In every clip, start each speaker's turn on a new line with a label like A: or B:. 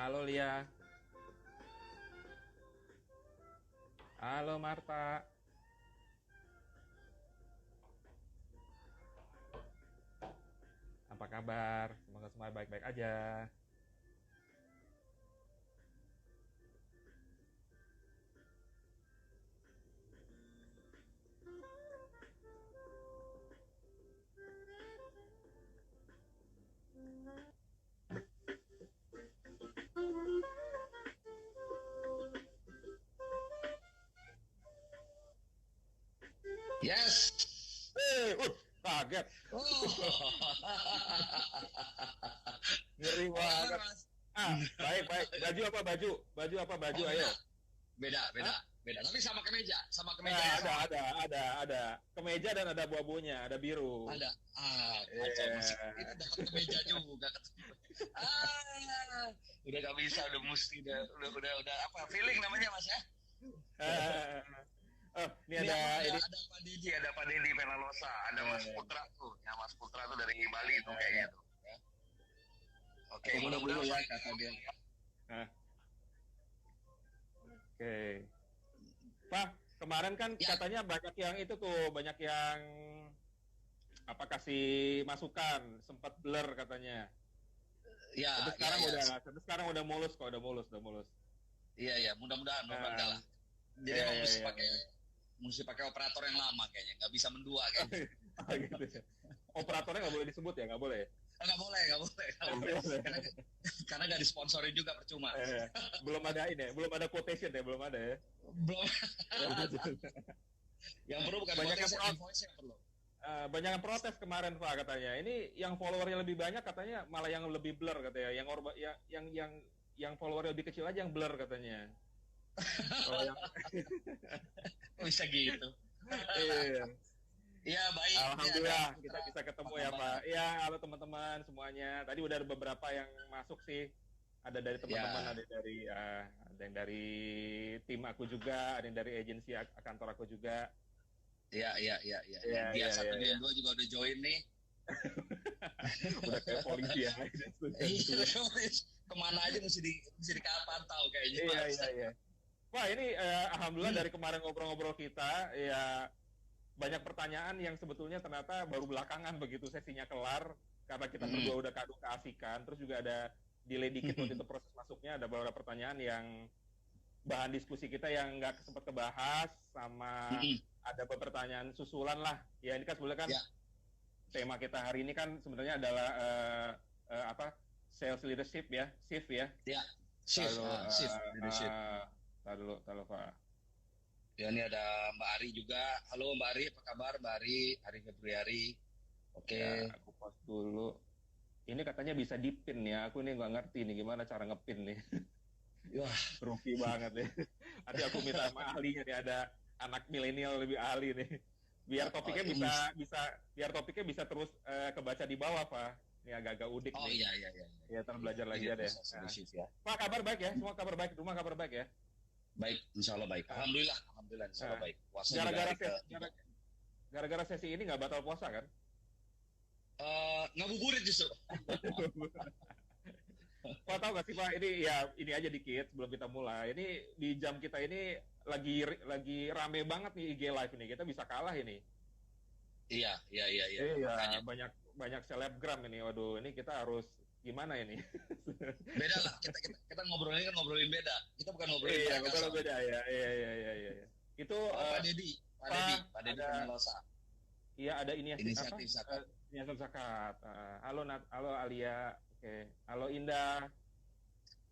A: Halo Lia. Halo Marta. Apa kabar? Semoga semua baik-baik aja.
B: Yes.
A: Kaget.
B: Oh.
A: Ngeri
B: Apa kabar,
A: banget.
B: Mas?
A: Baik, baik. Baju apa baju? Baju apa baju?
B: Oh,
A: Ayo.
B: beda. Beda,
A: Hah?
B: beda. Beda. Tapi sama kemeja yang
A: Ada,
B: sama.
A: ada. Kemeja dan ada buah-buahnya, ada biru.
B: Ada. Kacau masih
A: Iya.
B: ini dapat kemeja juga ketemu. Ah, udah gak bisa, udah mesti, udah apa? Feeling namanya, Mas ya.
A: Eh, Oh, ini
B: Ini
A: ada
B: apa?
A: ini.
B: Ada Pak Dedi Penalosa, ada Mas
A: Eh,
B: Putra tuh. Ya, Mas Putra tuh dari Bali tuh kayaknya
A: eh,
B: tuh. Ya. Oke,
A: Tunggu dulu
B: mudah-mudahan
A: ya
B: Pak.
A: kata dia. Eh, Oke. Pak, kemarin kan
B: Ya,
A: katanya banyak yang itu tuh, banyak yang apa kasih masukan, sempat blur katanya.
B: ya,
A: Tapi
B: ya,
A: sekarang
B: ya.
A: udah, tapi sekarang udah mulus kok, udah mulus.
B: Iya, ya, mudah-mudahan enggak
A: Nah,
B: lah. Jadi
A: iya
B: emang
A: iya iya.
B: mesti pakai operator yang lama kayaknya, nggak bisa mendua kayaknya.
A: Oh, gitu ya. Operatornya nggak boleh disebut ya, nggak boleh.
B: Nggak
A: Oh,
B: boleh.
A: nggak boleh.
B: Karena nggak disponsorin juga percuma.
A: Belum ada ini, ya, belum ada quotation ya, belum ada ya.
B: Belum. Yang perlu bukan
A: Banyak yang
B: konten,
A: protes,
B: invoice yang perlu.
A: banyak yang protes kemarin Pak katanya. Ini yang followernya lebih banyak katanya malah yang lebih blur katanya. Yang followernya lebih kecil aja yang blur katanya. Kalau yang
B: Oh, bisa gitu.
A: iya.
B: Iya, baik. Ini ada
A: Alhamdulillah kita
B: Putra.
A: bisa ketemu
B: Apa
A: ya
B: kabar?
A: Pak. Ya, halo teman-teman semuanya. Tadi udah ada beberapa yang masuk sih. Ada dari teman-teman,
B: Ya,
A: ada yang dari tim aku juga, ada yang dari agensi kantor aku juga.
B: ya.
A: Iya,
B: Dia
A: iya,
B: satu
A: iya,
B: dia
A: iya.
B: dua juga udah join nih.
A: Udah kayak polisi ya.
B: Iya, kemana aja mesti dipantau kayaknya,
A: Iya,
B: Mas.
A: iya, iya. Wah, ini alhamdulillah dari kemarin ngobrol-ngobrol kita, ya banyak pertanyaan yang sebetulnya ternyata baru belakangan begitu sesinya kelar, karena kita
B: Hmm.
A: berdua udah kadu keasikan, terus juga ada delay dikit waktu itu proses masuknya, ada beberapa pertanyaan yang bahan diskusi kita yang nggak sempat kebahas, sama ada beberapa pertanyaan susulan lah. Ya ini kan sebenarnya kan
B: Ya,
A: tema kita hari ini kan sebenarnya adalah apa, sales leadership ya, shift ya.
B: ya.
A: Lalu
B: Shift leadership.
A: taruh Pak.
B: Ya, ini ada Mbak Ari juga. Halo Mbak Ari, apa kabar Mbak Ari? Ari Februari.
A: Ya,
B: Oke.
A: aku post dulu. Ini katanya bisa dipin ya. Aku ini nggak ngerti nih gimana cara ngepin nih.
B: Wah,
A: Rugi banget nih. Nanti aku minta sama ahlinya nih, ada anak milenial lebih ahli nih. Biar
B: oh,
A: topiknya
B: ini.
A: biar topiknya bisa terus kebaca di bawah, Pak. Ini agak-agak udik
B: Oh,
A: nih.
B: iya.
A: Ya, ntar belajar lagi
B: Ini
A: ya deh.
B: proses
A: Nah.
B: shift ya.
A: Pak, kabar baik ya? Semua kabar baik, rumah kabar baik ya?
B: Baik, insya Allah baik.
A: Nah,
B: Alhamdulillah, insya Allah
A: nah.
B: baik. Puasa juga
A: Gara-gara
B: hari ke
A: sesi,
B: tiga.
A: gara-gara sesi ini nggak batal puasa kan?
B: Ngabuburit justru.
A: Pak tahu nggak sih Pak, ini ya ini aja dikit sebelum kita mulai. Ini di jam kita ini lagi rame banget nih IG live ini. Kita bisa kalah ini.
B: Iya.
A: Iya,
B: Makanya
A: banyak banyak selebgram ini. Waduh, ini kita harus gimana ini?
B: beda lah. Kita ngobrolin kan ngobrolin beda. Kita bukan ngobrolin
A: Iya,
B: mereka
A: betul
B: soalnya.
A: beda ya. Iya. Itu
B: Pak Dedi, Pak Dedi
A: ada
B: Penalosa.
A: iya ada ini apa?
B: Inisiatif zakat.
A: Inisiatif zakat. Halo halo Alia. Oke. Halo Indah.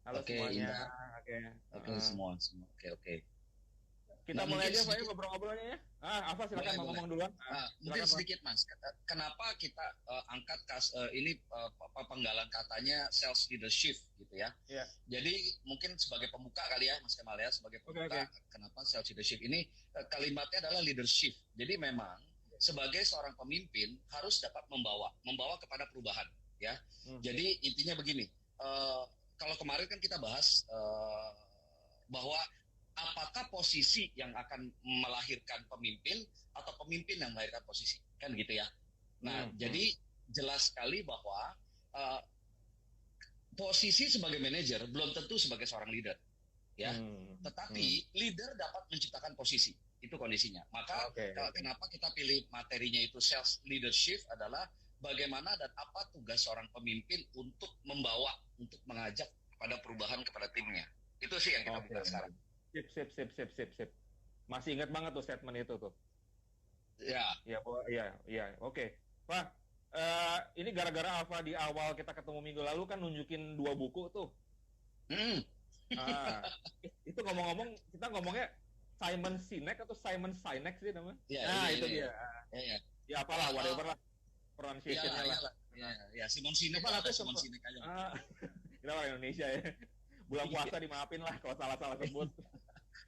A: Halo
B: Oke,
A: semuanya.
B: Indah.
A: Oke.
B: Oke, semua. Oke.
A: Kita
B: Nah,
A: mulai
B: mungkin
A: aja Pak ya
B: sedikit.
A: ngobrol-ngobrolnya ya. Apa silakan mau
B: Boleh.
A: ngomong duluan.
B: Mungkin
A: Silakan Pak.
B: sedikit Mas, kenapa kita angkat ini penggalan katanya sales leadership gitu ya.
A: Iya.
B: Jadi mungkin sebagai pembuka kali ya Mas Kemal ya, sebagai
A: Oke,
B: pembuka
A: oke.
B: kenapa sales leadership ini kalimatnya adalah leadership. Jadi memang sebagai seorang pemimpin harus dapat membawa kepada perubahan ya.
A: Hmm.
B: Jadi intinya begini, kalau kemarin kan kita bahas bahwa apakah posisi yang akan melahirkan pemimpin atau pemimpin yang melahirkan posisi, kan gitu ya. Nah, jadi jelas sekali bahwa posisi sebagai manajer belum tentu sebagai seorang leader, ya. Tetapi leader dapat menciptakan posisi, itu kondisinya. Maka kenapa kita pilih materinya itu sales leadership adalah bagaimana dan apa tugas seorang pemimpin untuk membawa, untuk mengajak pada perubahan kepada timnya. Itu sih yang kita buka sekarang.
A: Sip. Masih ingat banget tuh statement itu tuh.
B: Ya.
A: Oke. Pak, ini gara-gara Alfa di awal kita ketemu minggu lalu kan nunjukin 2 buku tuh. Itu ngomong-ngomong, kita ngomongnya Simon Sinek atau Simon Sinek sih namanya? Itu dia. Ya apalah, whatever lah. Pronunciation-nya lah.
B: Ya, Simon Sinek atau Simon Sinek aja.
A: Kita orang Indonesia ya. Bulan puasa dimaafin lah kalau salah-salah sebut.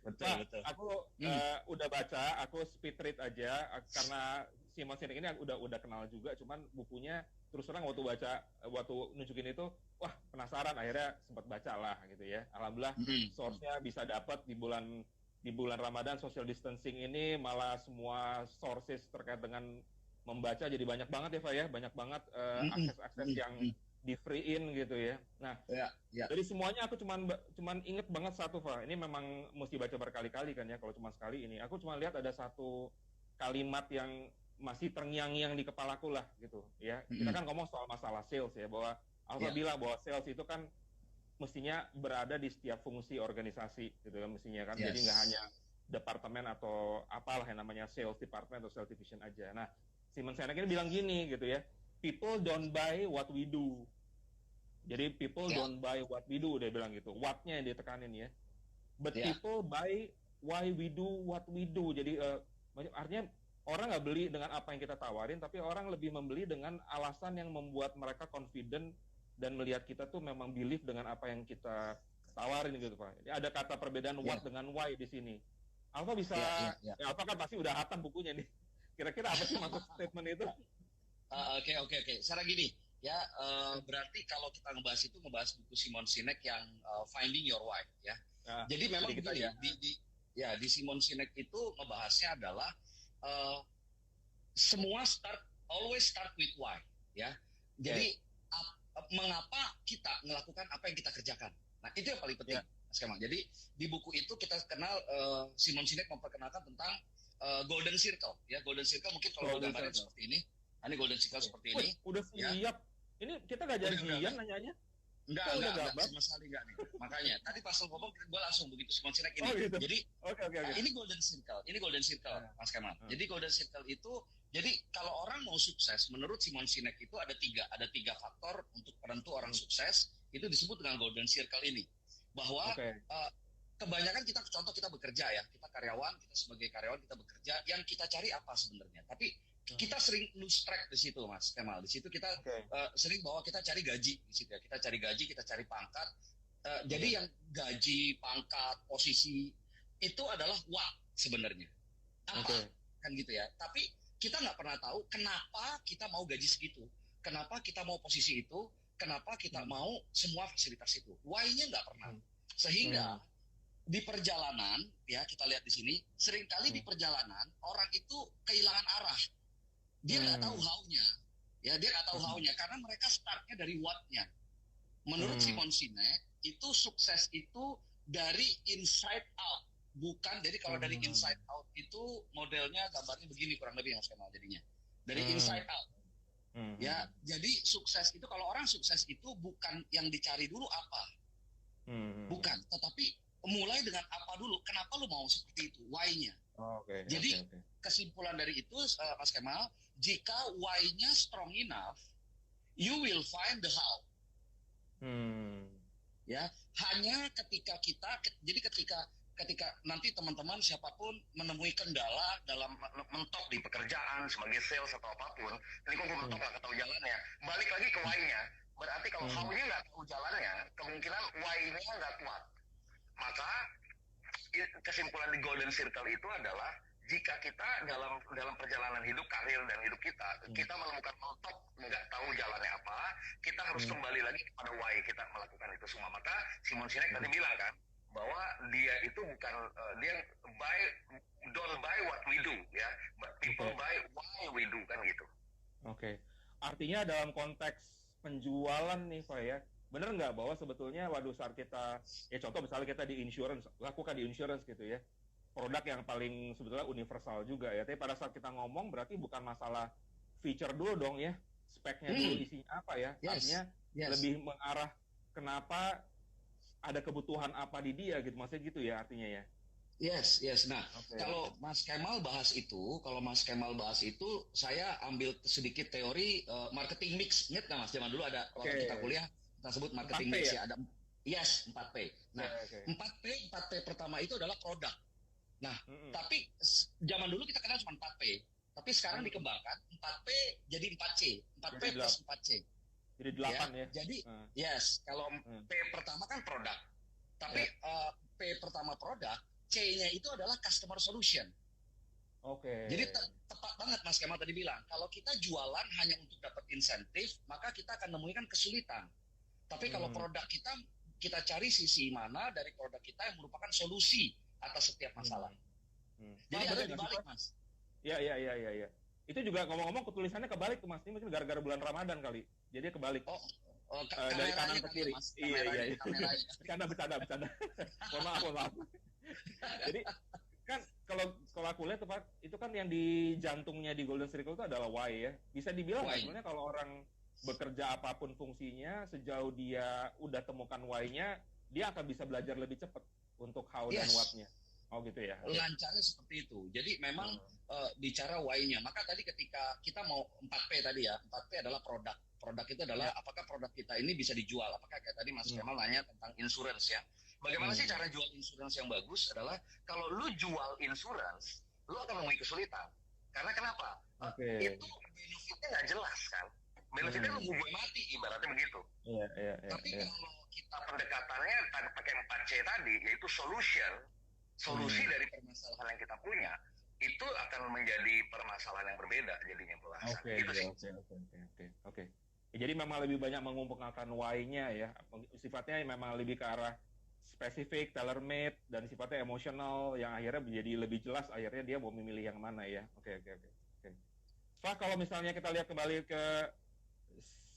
B: Betul.
A: Aku udah baca, aku speed read aja karena Simon Sinek ini udah kenal juga, cuman bukunya terus terang waktu nunjukin itu, wah penasaran, akhirnya sempat baca lah gitu ya. Alhamdulillah source-nya bisa dapat di bulan Ramadan, social distancing ini malah semua sources terkait dengan membaca jadi banyak banget ya Pak ya, banyak banget akses yang di free-in gitu ya. Nah, dari semuanya aku cuman inget banget satu Pak. Ini memang mesti baca berkali-kali kan ya, kalau cuma sekali ini. Aku cuma lihat ada satu kalimat yang masih terngiang-ngiang di kepalaku lah gitu ya. Kita kan ngomong soal masalah sales ya, bahwa Alfa bilang bahwa sales itu kan mestinya berada di setiap fungsi organisasi gitu kan mestinya kan. Jadi nggak hanya departemen atau apalah yang namanya sales department atau sales division aja. Nah, Simon Sinek ini bilang gini gitu ya, people don't buy what we do. Jadi people don't buy what we do, dia bilang gitu. What-nya yang ditekanin ya. But people buy why we do what we do. Jadi artinya orang nggak beli dengan apa yang kita tawarin, tapi orang lebih membeli dengan alasan yang membuat mereka confident dan melihat kita tuh memang believe dengan apa yang kita tawarin gitu Pak. Ini ada kata perbedaan what dengan why di sini. Alfa bisa, Alfa kan pasti udah hatam bukunya nih. Kira-kira apa sih maksud statement itu?
B: Oke. Secara gini, ya berarti kalau kita ngebahas buku Simon Sinek yang Finding Your Why, ya. Jadi memang begini, di Simon Sinek itu ngebahasnya adalah semua always start with why, ya. Jadi mengapa kita melakukan apa yang kita kerjakan? Nah itu yang paling penting, Mas Kemal. Jadi di buku itu kita kenal Simon Sinek memperkenalkan tentang Golden Circle, ya. Golden Circle mungkin kalau gambarnya seperti ini. Ini Golden Circle seperti ini.
A: Udah siap. Ini kita nggak janjian nanyanya.
B: Enggak, sama sekali enggak nih. Makanya tadi pas lo ngomong gue langsung begitu Simon Sinek ini.
A: Gitu.
B: Jadi
A: Oke.
B: Ini Golden Circle, Mas Kemal. Jadi Golden Circle itu, jadi kalau orang mau sukses menurut Simon Sinek itu ada tiga faktor untuk penentu orang sukses, itu disebut dengan Golden Circle ini. Bahwa kebanyakan kita bekerja ya, kita sebagai karyawan kita bekerja, yang kita cari apa sebenarnya. Tapi kita sering lose track di situ, Mas Kemal. Di situ kita sering bahwa kita cari gaji di situ ya. Kita cari gaji, kita cari pangkat. Jadi yang gaji, pangkat, posisi itu adalah what sebenarnya. Apa? Kan gitu ya. Tapi kita nggak pernah tahu kenapa kita mau gaji segitu. Kenapa kita mau posisi itu. Kenapa kita mau semua fasilitas itu. Why-nya nggak pernah. Sehingga di perjalanan, ya kita lihat di sini, seringkali di perjalanan orang itu kehilangan arah. Dia nggak tahu how-nya, ya dia nggak tahu how-nya karena mereka startnya dari what-nya. Menurut Simon Sinek itu sukses itu dari inside out, bukan. Jadi kalau dari inside out itu modelnya gambarnya begini kurang lebih Mas Kemal jadinya. Dari inside out, ya. Jadi sukses itu kalau orang sukses itu bukan yang dicari dulu apa, bukan, tetapi mulai dengan apa dulu. Kenapa lu mau seperti itu? Why-nya. Jadi kesimpulan dari itu Mas Kemal, jika why-nya strong enough, you will find the how. Ya, hanya ketika ketika nanti teman-teman siapapun menemui kendala dalam mentok di pekerjaan sebagai sales atau apapun, ini kok gue mentok nggak tahu jalannya, balik lagi ke why-nya. Berarti kalau how-nya nggak tahu jalannya, kemungkinan why-nya nggak kuat. Maka kesimpulan di Golden Circle itu adalah jika kita dalam perjalanan hidup, karir dan hidup kita menemukan mentok, nggak tahu jalannya apa, kita harus kembali lagi kepada why kita melakukan itu semua. Maka Simon Sinek tadi bilang kan bahwa dia itu bukan don't buy what we do, ya, but people buy why we do, kan gitu.
A: Artinya dalam konteks penjualan nih Pak ya, bener nggak bahwa sebetulnya waduh saat kita, ya contoh misalnya kita di insurance, lakukan di insurance gitu ya, produk yang paling sebetulnya universal juga ya, tapi pada saat kita ngomong berarti bukan masalah feature dulu dong ya, speknya dulu isinya apa ya, artinya lebih mengarah kenapa ada kebutuhan apa di dia gitu, maksudnya gitu ya artinya ya.
B: Yes. Nah, kalau Mas Kemal bahas itu, saya ambil sedikit teori marketing mix. Ingat nggak Mas, zaman dulu ada waktu kita kuliah, kita sebut marketing mix ya. Ada 4P. Nah, 4P pertama itu adalah produk. Nah, tapi zaman dulu kita kenal cuma 4P. Tapi sekarang dikembangkan 4P jadi 4C. 4P plus 4C.
A: Jadi 8 ya.
B: Jadi, kalau P pertama kan produk. Tapi P pertama produk, C-nya itu adalah customer solution. Jadi tepat banget Mas Kemal tadi bilang, kalau kita jualan hanya untuk dapat insentif, maka kita akan menemukan kesulitan. Tapi kalau produk kita cari sisi mana dari produk kita yang merupakan solusi atas setiap masalah. Jadi ada dibalik Mas.
A: Iya. Itu juga ngomong-ngomong tulisannya kebalik tuh Mas, ini mungkin gara-gara bulan Ramadan kali. Jadi kebalik. Dari kanan ke kiri. Iya. Bercanda. Mohon maaf. Jadi kan kalau aku lihat Pak, itu kan yang di jantungnya di Golden Circle itu adalah why ya. Bisa dibilang sebenarnya kalau orang bekerja apapun fungsinya, sejauh dia udah temukan why-nya, dia akan bisa belajar lebih cepat untuk how dan what-nya. Oh gitu ya.
B: Lancarnya seperti itu. Jadi memang bicara why-nya. Maka tadi ketika kita mau 4P tadi ya, 4P adalah produk. Produk itu adalah apakah produk kita ini bisa dijual. Apakah kayak tadi Mas Kemal nanya tentang insurance ya. Bagaimana sih cara jual insurance yang bagus adalah kalau lu jual insurance, lu akan menemui kesulitan. Karena kenapa? Itu benefitnya nggak jelas kan. Benefitnya lu gue mati ibaratnya begitu. Tapi kalau kita pendekatannya pakai 4C tadi, yaitu solusi dari permasalahan yang kita punya, itu akan menjadi permasalahan yang berbeda jadinya pembahasan.
A: Oke. Jadi memang lebih banyak mengumpulkan why-nya ya. Sifatnya memang lebih ke arah spesifik, tailor-made, dan sifatnya emosional yang akhirnya menjadi lebih jelas akhirnya dia mau memilih yang mana ya. Oke. Pak, kalau misalnya kita lihat kembali ke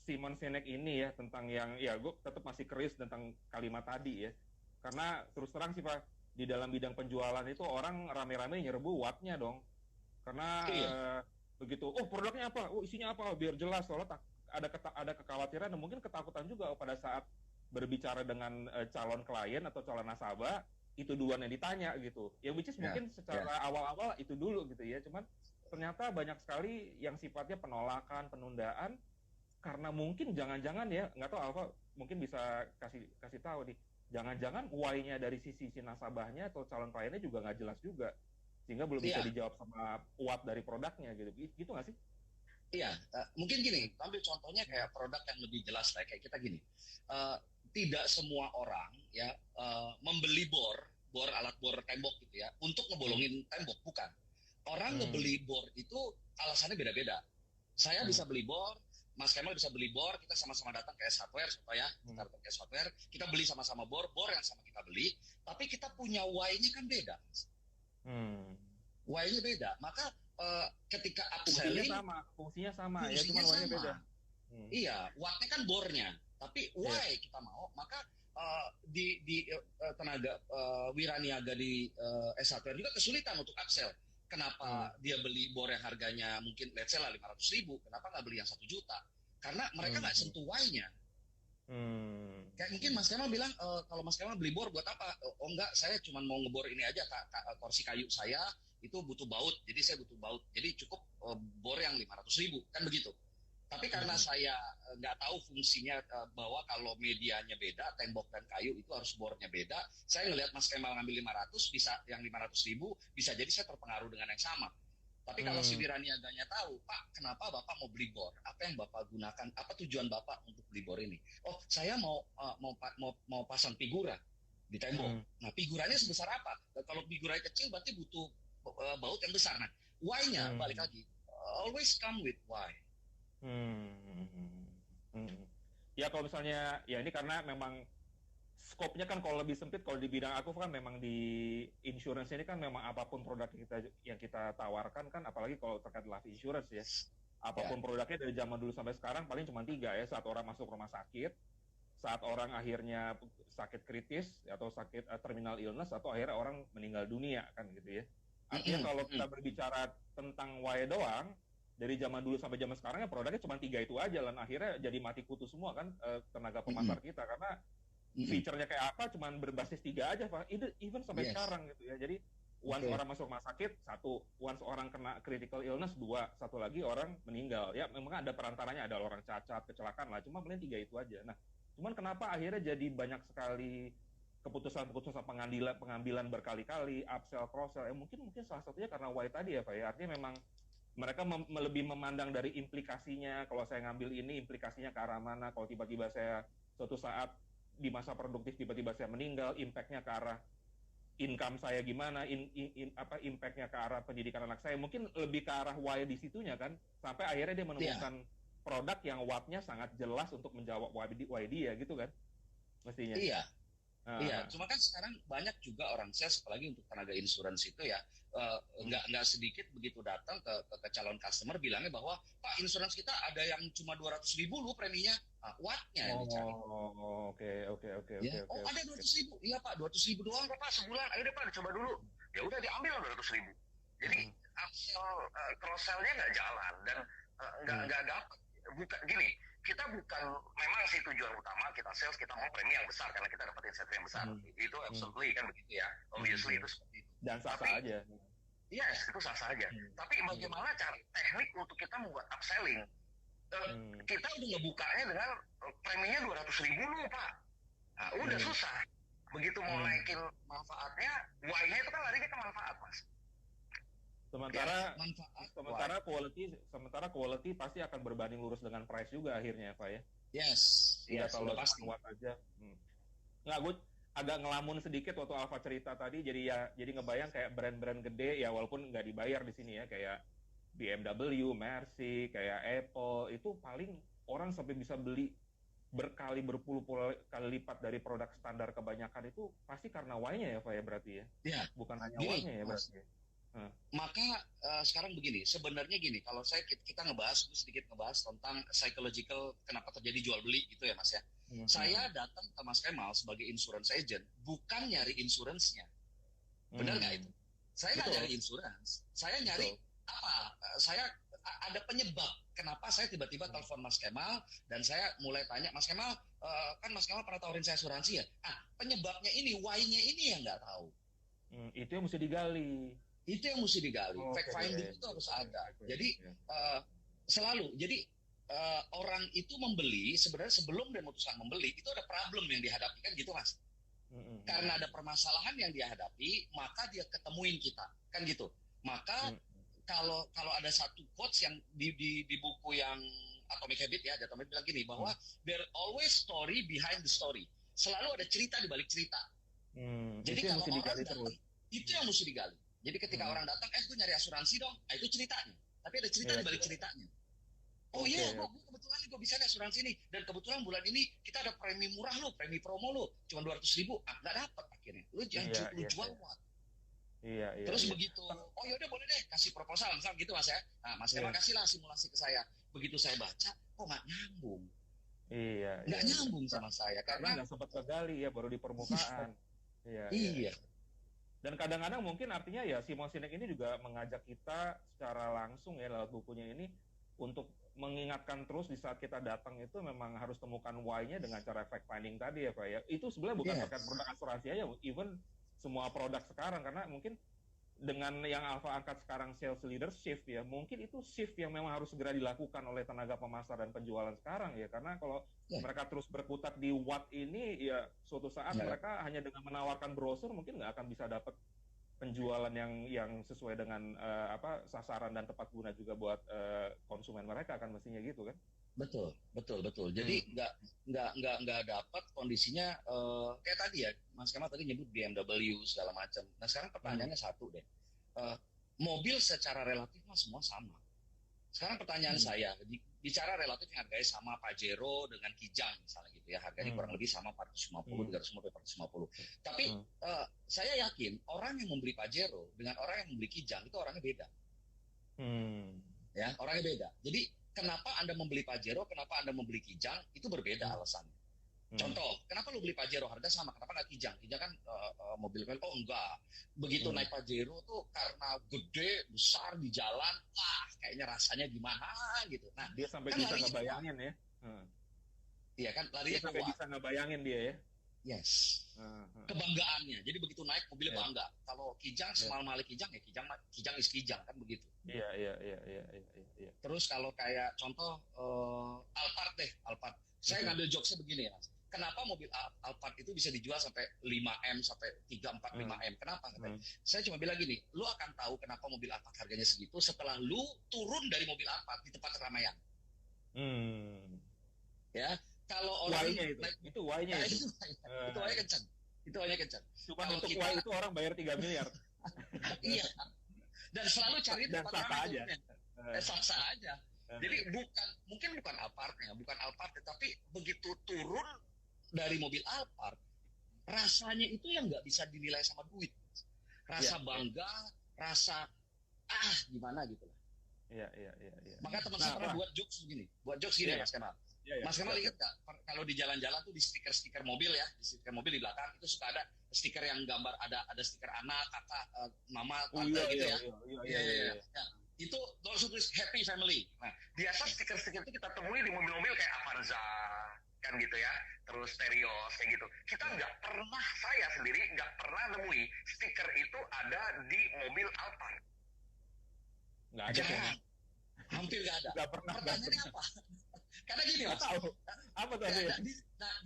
A: Simon Sinek ini ya, tentang yang, ya gue tetap masih curious tentang kalimat tadi ya. Karena terus terang sih Pak, di dalam bidang penjualan itu orang rame-rame nyerbu what-nya dong. Karena begitu, produknya apa, isinya apa, biar jelas. Soalnya ada kekhawatiran dan mungkin ketakutan juga pada saat berbicara dengan calon klien atau calon nasabah, itu duluan yang ditanya gitu. Yang which is mungkin secara awal-awal itu dulu gitu ya. Cuman ternyata banyak sekali yang sifatnya penolakan, penundaan, karena mungkin jangan-jangan ya, nggak tahu Alfa mungkin bisa kasih tahu nih, jangan-jangan why-nya dari sisi si nasabahnya atau calon kliennya juga nggak jelas juga, sehingga belum bisa dijawab sama what dari produknya gitu nggak sih?
B: Iya, mungkin gini, ambil contohnya kayak produk yang lebih jelas lah, kayak kita gini, tidak semua orang ya membeli bor alat bor tembok gitu ya untuk ngebolongin tembok, bukan. Orang ngebeli bor itu alasannya beda-beda. Saya bisa beli bor, Mas Kemal bisa beli bor, kita sama-sama datang ke S Hardware supaya kita datang ke S Hardware, kita beli sama-sama bor yang sama kita beli, tapi kita punya why-nya kan beda. Why-nya beda, maka ketika upselling
A: fungsinya sama ya, cuma why-nya beda.
B: Iya, what-nya kan bornya, tapi why kita mau, maka di tenaga wiraniaga di S Hardware juga kesulitan untuk upsell. Kenapa dia beli bor yang harganya mungkin let's say lah 500.000, kenapa nggak beli yang 1 juta? Karena mereka nggak sentuh why-nya. Kayak mungkin Mas Kemal bilang, kalau Mas Kemal beli bor buat apa? Oh enggak, saya cuma mau ngebor ini aja, kursi kayu saya itu butuh baut, jadi saya butuh baut, jadi cukup bor yang 500.000, kan begitu. Tapi karena saya nggak tahu fungsinya, bahwa kalau medianya beda, tembok dan kayu itu harus bornya beda, saya ngelihat Mas Kemal ngambil 500, bisa yang 500.000, bisa jadi saya terpengaruh dengan yang sama. Tapi kalau si wiraniaganya tahu, Pak, kenapa Bapak mau beli bor? Apa yang Bapak gunakan? Apa tujuan Bapak untuk beli bor ini? Oh, saya mau pasang figura di tembok. Nah, figuranya sebesar apa? Kalau figuranya kecil, berarti butuh baut yang besar. Nah, why-nya balik lagi, always come with why.
A: Ya kalau misalnya ya ini karena memang skopnya kan kalau lebih sempit, kalau di bidang aku kan memang di insurance ini kan memang apapun produk yang kita tawarkan kan, apalagi kalau terkait life insurance ya, apapun produknya dari zaman dulu sampai sekarang paling cuma 3 ya. Saat orang masuk rumah sakit, saat orang akhirnya sakit kritis atau sakit terminal illness atau akhirnya orang meninggal dunia kan gitu ya. Artinya kalau kita berbicara tentang why doang, dari zaman dulu sampai zaman sekarang ya produknya cuma 3 itu aja, dan akhirnya jadi mati kutu semua kan tenaga pemasar kita, karena feature-nya kayak apa cuman berbasis 3 aja Pak. Even sampai sekarang gitu ya. Jadi once orang masuk rumah sakit, 1, once orang kena critical illness, 2, satu lagi orang meninggal. Ya memang ada perantaranya, ada orang cacat, kecelakaan lah, cuma paling 3 itu aja. Nah, cuman kenapa akhirnya jadi banyak sekali keputusan-keputusan pengambilan berkali-kali, upsell, cross-sell, mungkin salah satunya karena why tadi ya Pak ya. Artinya memang mereka lebih memandang dari implikasinya, kalau saya ngambil ini implikasinya ke arah mana, kalau tiba-tiba saya suatu saat di masa produktif tiba-tiba saya meninggal, impact-nya ke arah income saya gimana, impact-nya ke arah pendidikan anak saya, mungkin lebih ke arah why di situnya kan, sampai akhirnya dia menemukan produk yang what-nya sangat jelas untuk menjawab why dia gitu kan, mestinya.
B: Iya, cuma kan sekarang banyak juga orang sales, apalagi untuk tenaga insurance itu ya, nggak sedikit begitu datang ke calon customer bilangnya bahwa Pak, insurance kita ada yang cuma 200.000 loh preminya, what-nya yang dicari.
A: Oke.
B: Ada 200.000, iya Pak, 200.000 doang Pak sebulan, ayo deh Pak coba dulu, ya udah diambil 200.000. Jadi cross-sell-nya nggak jalan dan nggak dapat. Bukan gini, kita bukan, memang sih tujuan utama kita sales, kita mau premi yang besar karena kita dapat insentif yang besar. Itu absolutely kan begitu ya. Obviously itu seperti itu.
A: Dan sah-sah aja.
B: Yes, itu sah-sah aja. Tapi bagaimana cara teknik untuk kita membuat upselling? Kita udah ngebukanya dengan preminya 200.000 loh Pak. Nah, udah susah. Begitu mau naikin manfaatnya, why-nya itu kan larinya ke manfaat Mas.
A: Sementara quality pasti akan berbanding lurus dengan price juga akhirnya Pak ya.
B: Yes,
A: kalau pasti kuat aja. Nggak, gue agak ngelamun sedikit waktu Alfa cerita tadi, jadi ngebayang kayak brand-brand gede ya, walaupun nggak dibayar di sini ya, kayak BMW, Mercy, kayak Apple, itu paling orang sampai bisa beli berpuluh-puluh kali lipat dari produk standar kebanyakan, itu pasti karena why-nya ya Pak ya, berarti ya.
B: Iya.
A: Bukan hanya why-nya ya berarti.
B: Maka sekarang begini, sebenarnya gini, kalau kita sedikit ngebahas tentang psychological kenapa terjadi jual beli gitu ya Mas ya. Saya datang ke Mas Kemal sebagai insurance agent bukan nyari insurance-nya, benar nggak itu? Saya nggak nyari insurance, saya nyari apa? Saya ada penyebab kenapa saya tiba-tiba telepon Mas Kemal dan saya mulai tanya, Mas Kemal, kan Mas Kemal pernah tawarin saya asuransi ya? Penyebabnya ini, why-nya ini yang nggak tahu.
A: Itu yang mesti digali.
B: Fact finding itu harus ada. Jadi selalu. Jadi orang itu membeli sebenarnya sebelum dia memutuskan membeli itu ada problem yang dihadapi kan gitu Mas. Karena ada permasalahan yang dia hadapi, maka dia ketemuin kita kan gitu. Maka kalau ada satu quotes yang di buku yang Atomic Habit ya, Atomic bilang gini bahwa there always story behind the story. Selalu ada cerita di balik cerita. Jadi kalau orang datang, itu yang mesti digali. Jadi ketika orang datang, gue nyari asuransi dong, itu ceritanya. Tapi ada cerita di balik ceritanya. Oh iya, gue kebetulan gue bisa nih asuransi ini. Dan kebetulan bulan ini kita ada premi murah lo, premi promo lo, cuma 200.000, nggak dapat akhirnya. Lu jual kuat. Terus begitu, oh yaudah boleh deh, kasih proposal, misal gitu Mas ya. Nah, Mas Kemal kasih lah simulasi ke saya. Begitu saya baca, kok nggak nyambung. Nggak nyambung sama saya.
A: Karena nggak sempat kegali ya, baru di permukaan. Iya. Dan kadang-kadang mungkin artinya ya Simon Sinek ini juga mengajak kita secara langsung ya lewat bukunya ini untuk mengingatkan terus di saat kita datang itu memang harus temukan why-nya dengan cara fact finding tadi ya Pak ya. Itu sebenarnya bukan terkait produk asuransi aja, even semua produk sekarang, karena mungkin dengan yang Alfa angkat sekarang sales leadership ya, mungkin itu shift yang memang harus segera dilakukan oleh tenaga pemasar dan penjualan sekarang ya, karena kalau mereka terus berkutat di what ini ya suatu saat mereka hanya dengan menawarkan brosur mungkin nggak akan bisa dapat penjualan yang sesuai dengan sasaran dan tepat guna juga buat konsumen mereka kan, mestinya gitu kan.
B: Betul. Jadi nggak dapat kondisinya kayak tadi ya, Mas Kemal tadi nyebut BMW segala macam. Nah sekarang pertanyaannya satu deh, mobil secara relatif mah semua sama. Sekarang pertanyaan saya, bicara relatif yang harganya sama Pajero dengan Kijang misalnya gitu ya, harganya kurang lebih sama 450, 350, 450. Tapi saya yakin orang yang membeli Pajero dengan orang yang membeli Kijang itu orangnya beda. Ya, orangnya beda. Jadi kenapa Anda membeli Pajero, kenapa Anda membeli Kijang, itu berbeda alasannya. Contoh, kenapa lu beli Pajero harga sama? Kenapa nggak Kijang? Kijang kan mobil kan? Oh enggak. Begitu naik Pajero tuh karena gede, besar di jalan, wah kayaknya rasanya gimana gitu. Nah,
A: dia sampai
B: kan
A: bisa
B: larinya
A: ngebayangin ya.
B: iya kan
A: Dia
B: larinya
A: sampai
B: keluar.
A: bisa ngebayangin dia ya.
B: Yes. Kebanggaannya. Jadi begitu naik mobilnya bangga. Kalau Kijang semal-mali Kijang ya Kijang is Kijang kan begitu.
A: Iya.
B: Terus kalau kayak contoh Alphard deh, Alphard. Saya ngambil jokesnya begini ya, Mas. Kenapa mobil Alphard itu bisa dijual sampai 5M sampai 3, 4, 5M? Kenapa? Saya cuma bilang gini, lu akan tahu kenapa mobil Alphard harganya segitu setelah lu turun dari mobil Alphard di tempat keramaian. Ya, kalau orang
A: itu why-nya itu.
B: Itu why-nya kencang. Itu why-nya kencang.
A: Cuma untuk why itu orang bayar 3 miliar.
B: Iya. Dan selalu cari tempat ramai. Sah-sah aja. Jadi mungkin bukan Alphard-nya, bukan Alphard, tapi begitu turun dari mobil Alphard, rasanya itu yang nggak bisa dinilai sama duit. Rasa bangga, rasa gimana gitu lah.
A: Iya.
B: Maka teman saya pernah buat jokes gini Mas Kemal. Mas Kemal ingat nggak kalau di jalan-jalan tuh di stiker-stiker mobil ya, di stiker mobil di belakang itu suka ada stiker yang gambar ada stiker anak, kakak, mama, tante gitu ya. Iya. Itu langsung tulis happy family. Nah, biasa stiker-stiker itu kita temui di mobil-mobil kayak Avanza kan gitu ya, terus Terios kayak gitu. Saya sendiri nggak pernah nemui stiker itu ada di mobil Alphard.
A: Nggak ada.
B: Jarang. Hampir nggak ada.
A: Nggak pernah.
B: Pertanyaannya apa? Karena gini Mas.
A: Apa tuh?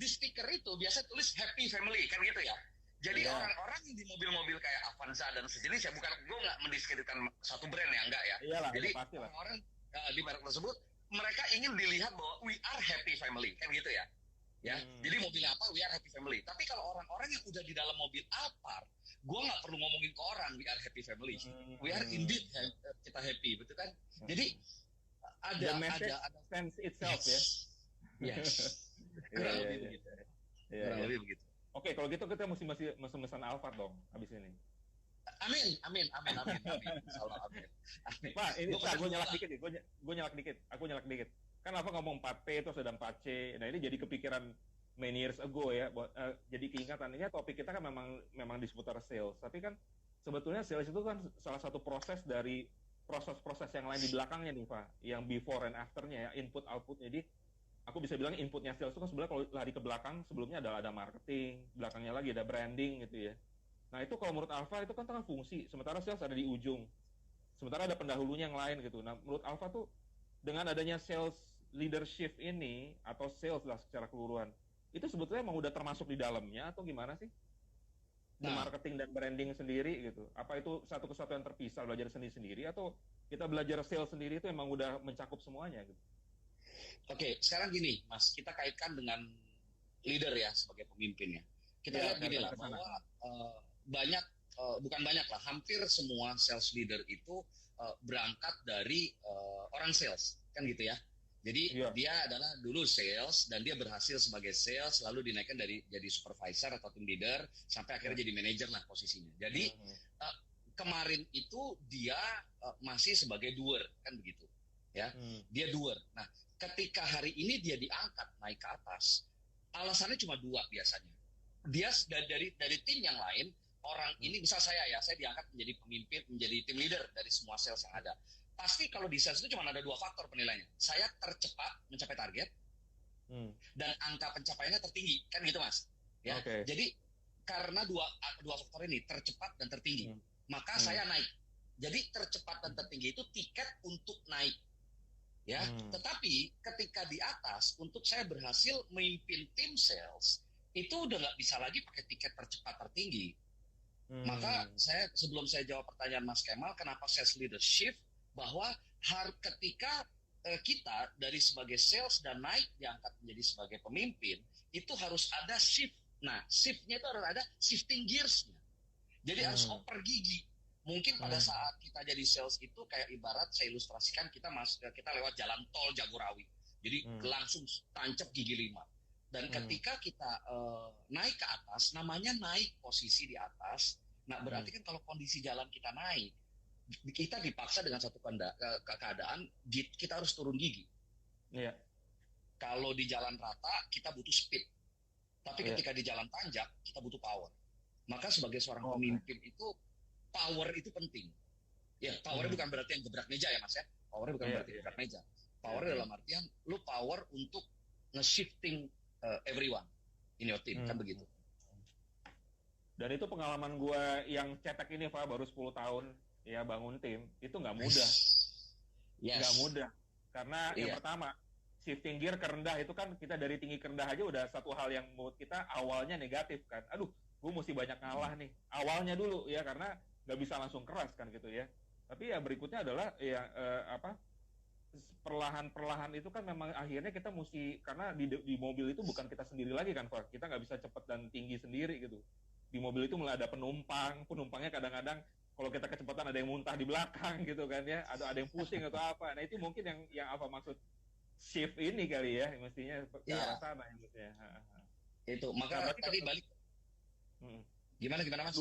B: Di stiker itu biasa tulis happy family kan gitu ya. Jadi orang-orang di mobil-mobil kayak Avanza dan sejenis ya, bukan gue nggak mendiskreditkan satu brand ya, enggak ya.
A: Iyalah,
B: jadi
A: pastilah.
B: orang-orang di merek tersebut mereka ingin dilihat bahwa we are happy family kan gitu ya. Jadi mobilnya apa, we are happy family. Tapi kalau orang-orang yang udah di dalam mobil Alphard, gue nggak perlu ngomongin ke orang we are happy family. We are indeed kita happy, betul kan? Jadi ada
A: sense itself
B: Yes. Kurang lebih begitu. Kurang lebih begitu.
A: Oke, kalau gitu kita mesti mesen Alphard dong habis ini.
B: Amin. Insyaallah amin.
A: Pak, ini gue nyalak dikit nih. Gue nyalak dikit. Kan apa ngomong 4P terus ada 4C. Nah, ini jadi kepikiran many years ago ya. Jadi keingatan. Ini topik kita kan memang di seputar sales. Tapi kan sebetulnya sales itu kan salah satu proses dari proses-proses yang lain di belakangnya nih, Pak. Yang before and after-nya ya, input output. Jadi aku bisa bilang inputnya sales itu kan sebenarnya kalau lari ke belakang sebelumnya ada marketing, belakangnya lagi ada branding gitu ya. Nah itu kalau menurut Alpha itu kan tengah fungsi, sementara sales ada di ujung, sementara ada pendahulunya yang lain gitu. Nah menurut Alpha tuh dengan adanya sales leadership ini atau sales lah secara keseluruhan, itu sebetulnya emang udah termasuk di dalamnya atau gimana sih? Di marketing dan branding sendiri gitu. Apa itu satu kesatuan terpisah belajar sendiri-sendiri atau kita belajar sales sendiri itu emang udah mencakup semuanya gitu?
B: Oke, sekarang gini, Mas, kita kaitkan dengan leader ya sebagai pemimpin ya. Kita lihat gini lah bahwa bukan banyak lah, hampir semua sales leader itu berangkat dari orang sales, kan gitu ya. Jadi dia adalah dulu sales dan dia berhasil sebagai sales, lalu dinaikkan dari jadi supervisor atau team leader sampai akhirnya jadi manajer lah posisinya. Jadi kemarin itu dia masih sebagai doer, kan begitu ya. Dia doer. Nah, ketika hari ini dia diangkat naik ke atas, alasannya cuma dua biasanya. Dia dari tim yang lain, orang ini misal saya diangkat menjadi pemimpin, menjadi tim leader dari semua sales yang ada. Pasti kalau di sales itu cuma ada dua faktor penilaiannya. Saya tercepat mencapai target dan angka pencapaiannya tertinggi, kan gitu Mas. Ya. Okay. Jadi karena dua faktor ini tercepat dan tertinggi, maka saya naik. Jadi tercepat dan tertinggi itu tiket untuk naik. Ya, tetapi ketika di atas untuk saya berhasil memimpin tim sales itu udah nggak bisa lagi pakai tiket tercepat tertinggi. Maka sebelum saya jawab pertanyaan Mas Kemal, kenapa sales leadership, bahwa ketika kita dari sebagai sales dan naik diangkat menjadi sebagai pemimpin itu harus ada shift. Nah, shiftnya itu harus ada shifting gearsnya. Jadi harus oper gigi. Mungkin pada saat kita jadi sales itu kayak ibarat saya ilustrasikan kita lewat jalan tol Jagorawi. Jadi langsung tancap gigi 5. Dan ketika kita naik ke atas, namanya naik posisi di atas. Nah berarti kan kalau kondisi jalan kita naik, kita dipaksa dengan satu keadaan kita harus turun gigi.
A: Iya.
B: Kalau di jalan rata kita butuh speed. Tapi ketika di jalan tanjak, kita butuh power. Maka sebagai seorang
A: Oke.
B: pemimpin itu, power itu penting. Ya, power bukan berarti yang gebrak meja ya Mas ya. Power bukan berarti gebrak meja. Power dalam artian, lu power untuk nge-shifting everyone in your team, kan begitu.
A: Dan itu pengalaman gue yang cetak ini, Pak, baru 10 tahun ya bangun tim, itu nggak mudah. Nggak mudah. Karena yang pertama, shifting gear ke rendah itu kan kita dari tinggi ke rendah aja udah satu hal yang menurut kita awalnya negatif kan. Aduh, gue mesti banyak ngalah nih. Awalnya dulu ya, karena nggak bisa langsung keras kan gitu ya. Tapi ya berikutnya adalah ya perlahan-perlahan itu kan memang akhirnya kita mesti, karena di mobil itu bukan kita sendiri lagi kan Pak, kita nggak bisa cepat dan tinggi sendiri gitu. Di mobil itu mulai ada penumpangnya kadang-kadang kalau kita kecepatan ada yang muntah di belakang gitu kan ya, ada yang pusing atau apa. Nah itu mungkin yang apa maksud shift ini kali ya, mestinya ke arah sana ya mestinya.
B: Itu maka tadi balik. Gimana Mas?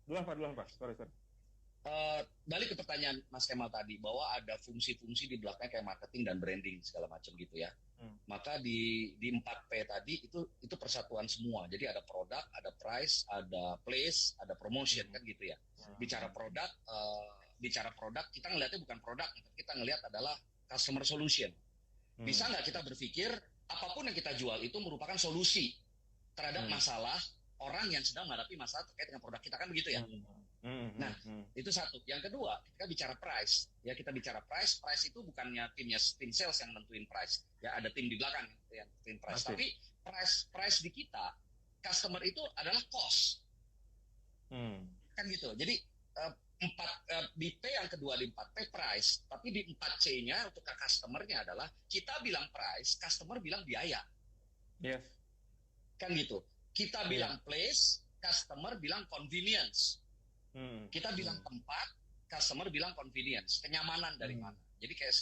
A: Duluan Pak. Sorry.
B: Balik ke pertanyaan Mas Kemal tadi, bahwa ada fungsi-fungsi di belakangnya kayak marketing dan branding segala macam gitu ya. Maka di 4P tadi itu persatuan semua. Jadi ada produk, ada price, ada place, ada promotion kan gitu ya. Bicara produk kita ngelihatnya bukan produk, kita ngelihat adalah customer solution. Bisa nggak kita berpikir apapun yang kita jual itu merupakan solusi terhadap masalah orang yang sedang menghadapi masalah terkait dengan produk kita, kan begitu ya. Nah, itu satu. Yang kedua, kita bicara price. Ya, kita bicara price itu bukannya tim sales yang nentuin price. Ya, ada tim di belakang yang nentuin price. Tapi price di kita, customer itu adalah cost. Kan gitu. Jadi di P yang kedua di 4P price, tapi di 4C-nya untuk ke customer-nya adalah kita bilang price, customer bilang biaya.
A: Yes.
B: Kan gitu. Kita bilang place, customer bilang convenience. Kita bilang tempat, customer bilang convenience, kenyamanan dari mana. Jadi kayak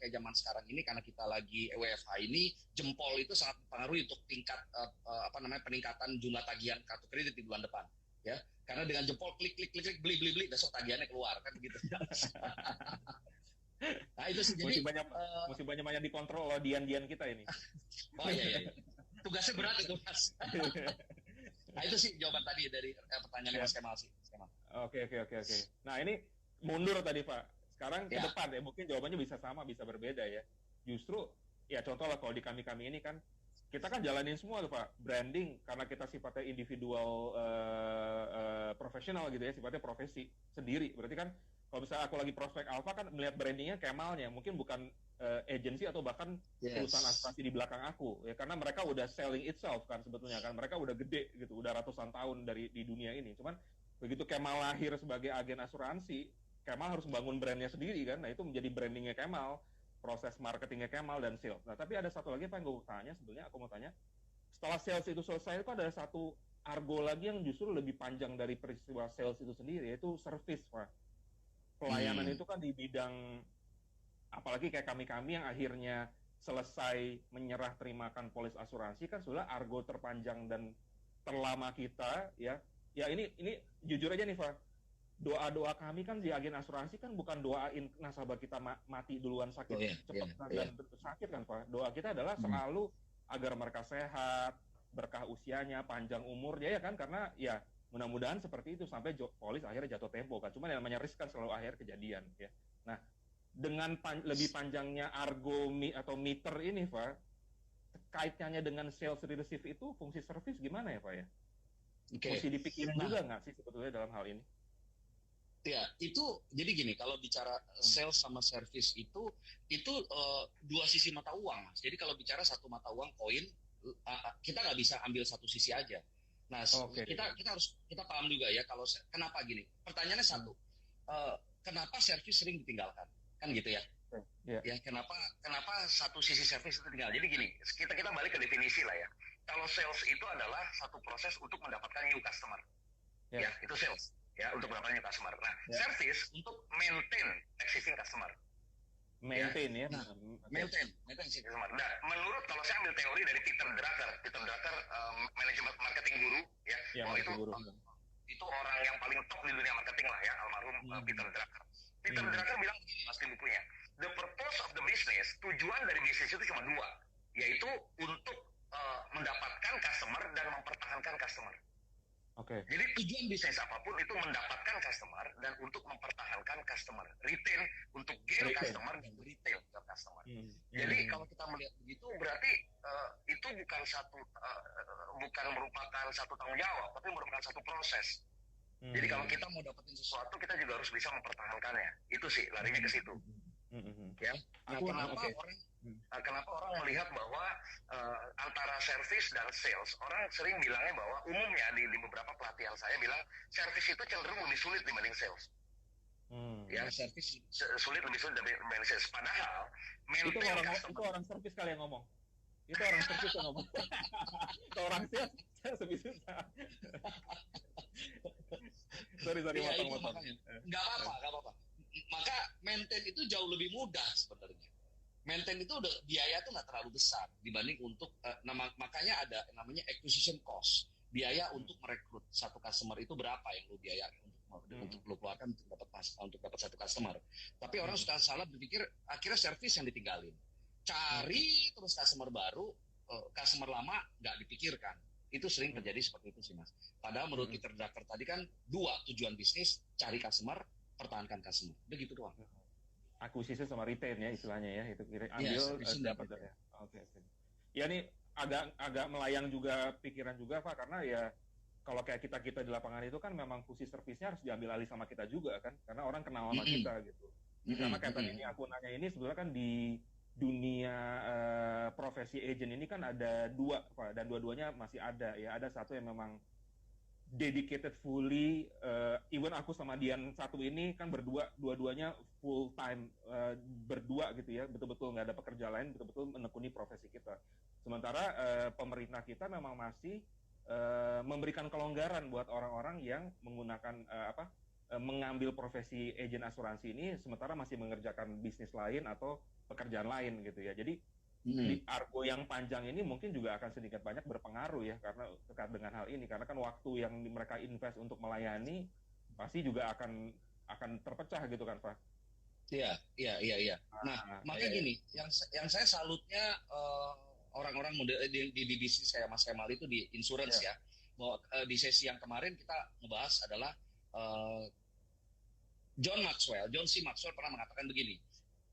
B: zaman sekarang ini, karena kita lagi WFH ini, jempol itu sangat mempengaruhi untuk tingkat peningkatan jumlah tagihan kartu kredit di bulan depan. Ya, karena dengan jempol klik beli, besok tagihannya keluar kan gitu. Nah itu sih, jadi
A: mesti banyak dikontrol oleh dian kita ini.
B: Oh iya. Tugasnya berat itu Mas. Nah itu sih jawaban tadi dari pertanyaan Mas Kemal sih.
A: Oke. Nah ini mundur tadi Pak. Sekarang ke depan ya, mungkin jawabannya bisa sama, bisa berbeda ya. Justru ya contoh lah kalau di kami ini kan kita kan jalanin semua tuh Pak, branding karena kita sifatnya individual profesional gitu ya, sifatnya profesi sendiri. Berarti kan kalau misalnya aku lagi prospek Alfa kan melihat brandingnya Kemalnya, mungkin bukan agency atau bahkan perusahaan asuransi di belakang aku ya, karena mereka udah selling itself kan sebetulnya kan, mereka udah gede gitu, udah ratusan tahun di dunia ini. Cuman begitu Kemal lahir sebagai agen asuransi, Kemal harus membangun brandnya sendiri kan. Nah itu menjadi brandingnya Kemal, proses marketingnya Kemal dan sales. Nah tapi ada satu lagi apa yang gue tanya sebenarnya, aku mau tanya, setelah sales itu selesai itu ada satu argo lagi yang justru lebih panjang dari peristiwa sales itu sendiri, yaitu service Pak. Pelayanan itu kan di bidang, apalagi kayak kami yang akhirnya selesai menyerah terimakan polis asuransi kan sudah argo terpanjang dan terlama kita ya ini jujur aja nih Pak, doa kami kan di agen asuransi kan bukan doain nasabah kita mati duluan sakit cepat dan sakit kan Pak. Doa kita adalah selalu agar mereka sehat, berkah usianya, panjang umurnya ya kan, karena ya mudah-mudahan seperti itu sampai polis akhirnya jatuh tempo kan. Cuman yang namanya risk kan selalu akhir kejadian ya. Nah, dengan lebih panjangnya argo atau meter ini Pak, kaitannya dengan sales leadership itu fungsi service gimana ya Pak ya? Mesti dipikirin juga nggak sih sebetulnya dalam hal ini?
B: Ya, itu jadi gini, kalau bicara sales sama service itu dua sisi mata uang Mas. Jadi kalau bicara satu mata uang koin, kita nggak bisa ambil satu sisi aja. Nah, kita paham juga ya kalau kenapa gini. Pertanyaannya satu, kenapa service sering ditinggalkan? Kan gitu ya. Ya, kenapa satu sisi service itu tinggal. Jadi gini, kita balik ke definisi lah ya. Kalau sales itu adalah satu proses untuk mendapatkan new customer. Ya, itu sales. Ya, untuk mendapatkan new customer. Nah, service untuk maintain existing customer.
A: Maintain ya.
B: Maintain existing customer. Nah, menurut kalau saya ambil teori dari Peter Drucker, manajemen marketing guru ya, itu orang yang paling top di dunia marketing lah ya, almarhum Peter Drucker. Peter Drucker bilang begini Mas di bukunya, the purpose of the business, tujuan dari bisnis itu cuma dua, yaitu untuk mendapatkan customer dan
C: mempertahankan customer.
A: Oke.
C: Jadi tujuan bisnis apapun itu mendapatkan customer dan untuk mempertahankan customer, retain untuk gain customer dan retail ke customer. Jadi kalau kita melihat begitu berarti itu bukan merupakan satu tanggung jawab, tapi merupakan satu proses. Jadi kalau kita mau dapetin sesuatu kita juga harus bisa mempertahankannya. Itu sih larinya ke situ. Ya. Nah, kenapa orang melihat bahwa antara service dan sales, orang sering bilangnya bahwa umumnya di beberapa pelatihan saya bilang service itu cenderung lebih sulit dibanding sales. Ya, service sulit lebih sulit dibanding sales. Padahal
A: itu orang service kali yang ngomong. Itu orang service yang ngomong. Kalau orang sales lebih susah. sorry
B: ya, motong. Nggak apa-apa. Maka maintain itu jauh lebih mudah sebenarnya. Maintain itu udah biaya tuh nggak terlalu besar dibanding untuk makanya ada namanya acquisition cost. Biaya untuk merekrut satu customer itu berapa yang lu biaya untuk lu keluarkan untuk dapat satu customer. Tapi orang suka salah berpikir akhirnya service yang ditinggalin. Cari terus customer baru, customer lama nggak dipikirkan. Itu sering terjadi seperti itu sih Mas. Padahal menurut Peter Drucker tadi kan 2 tujuan bisnis, cari customer, pertahankan customer. Begitu doang.
A: Akuisisi sama retain ya istilahnya ya, itu ambil dapat ya. Oke. Ya nih agak melayang juga pikiran juga Pak, karena ya kalau kayak kita di lapangan itu kan memang fungsi servisnya harus diambil alih sama kita juga kan, karena orang kenal sama kita gitu. Karena kayak tadi ini aku nanya ini sebenarnya kan di dunia profesi agent ini kan ada 2 Pak, dan dua-duanya masih ada ya. Ada satu yang memang dedicated fully, even aku sama Dian satu ini kan dua-duanya full time berdua gitu ya, betul-betul nggak ada pekerja lain, betul-betul menekuni profesi kita. Sementara pemerintah kita memang masih memberikan kelonggaran buat orang-orang yang menggunakan mengambil profesi agen asuransi ini, sementara masih mengerjakan bisnis lain atau pekerjaan lain gitu ya. Jadi di argo yang panjang ini mungkin juga akan sedikit banyak berpengaruh ya, karena terkait dengan hal ini, karena kan waktu yang mereka invest untuk melayani pasti juga akan terpecah gitu kan Pak.
B: Iya. Nah, makanya gini, yang saya salutnya orang-orang di bisnis kayak Mas Kemal itu di insurance ya. Bahwa di sesi yang kemarin kita ngebahas adalah John C. Maxwell pernah mengatakan begini.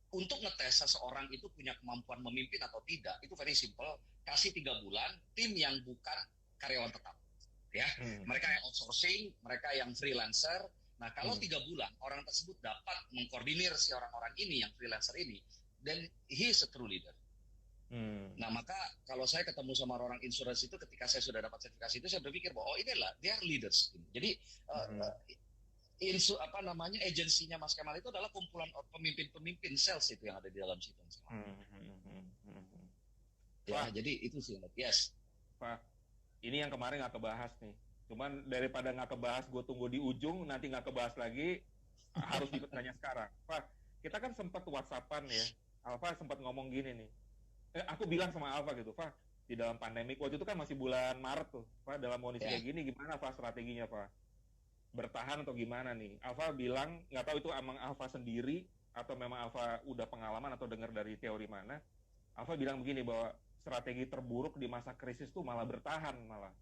B: Untuk ngetes seseorang itu punya kemampuan memimpin atau tidak, itu very simple. Kasih 3 bulan, tim yang bukan karyawan tetap. Ya, mereka yang outsourcing, mereka yang freelancer. Nah, kalau 3 bulan, orang tersebut dapat mengkoordinir si orang-orang ini, yang freelancer ini, then he is a true leader. Nah, maka kalau saya ketemu sama orang insurance itu, ketika saya sudah dapat sertifikasi itu, saya berpikir bahwa oh inilah, they are leaders. Jadi, agensinya Mas Kemal itu adalah kumpulan pemimpin-pemimpin sales itu yang ada di dalam situ. Ya, Pak, jadi itu sih. Yes.
A: Pak, ini yang kemarin nggak kebahas nih. Cuman daripada nggak kebahas, gue tunggu di ujung, nanti nggak kebahas lagi, harus ditanya sekarang. Pak, kita kan sempat WhatsAppan ya. Alfa sempat ngomong gini nih. Aku bilang sama Alfa gitu, Pak, di dalam pandemik, waktu itu kan masih bulan Maret tuh, Pak, dalam kondisi kayak gini, gimana Pak strateginya, Pak? Bertahan atau gimana nih? Alfa bilang, nggak tahu itu emang Alfa sendiri atau memang Alfa udah pengalaman atau dengar dari teori mana. Alfa bilang begini, bahwa strategi terburuk di masa krisis tuh malah bertahan malah.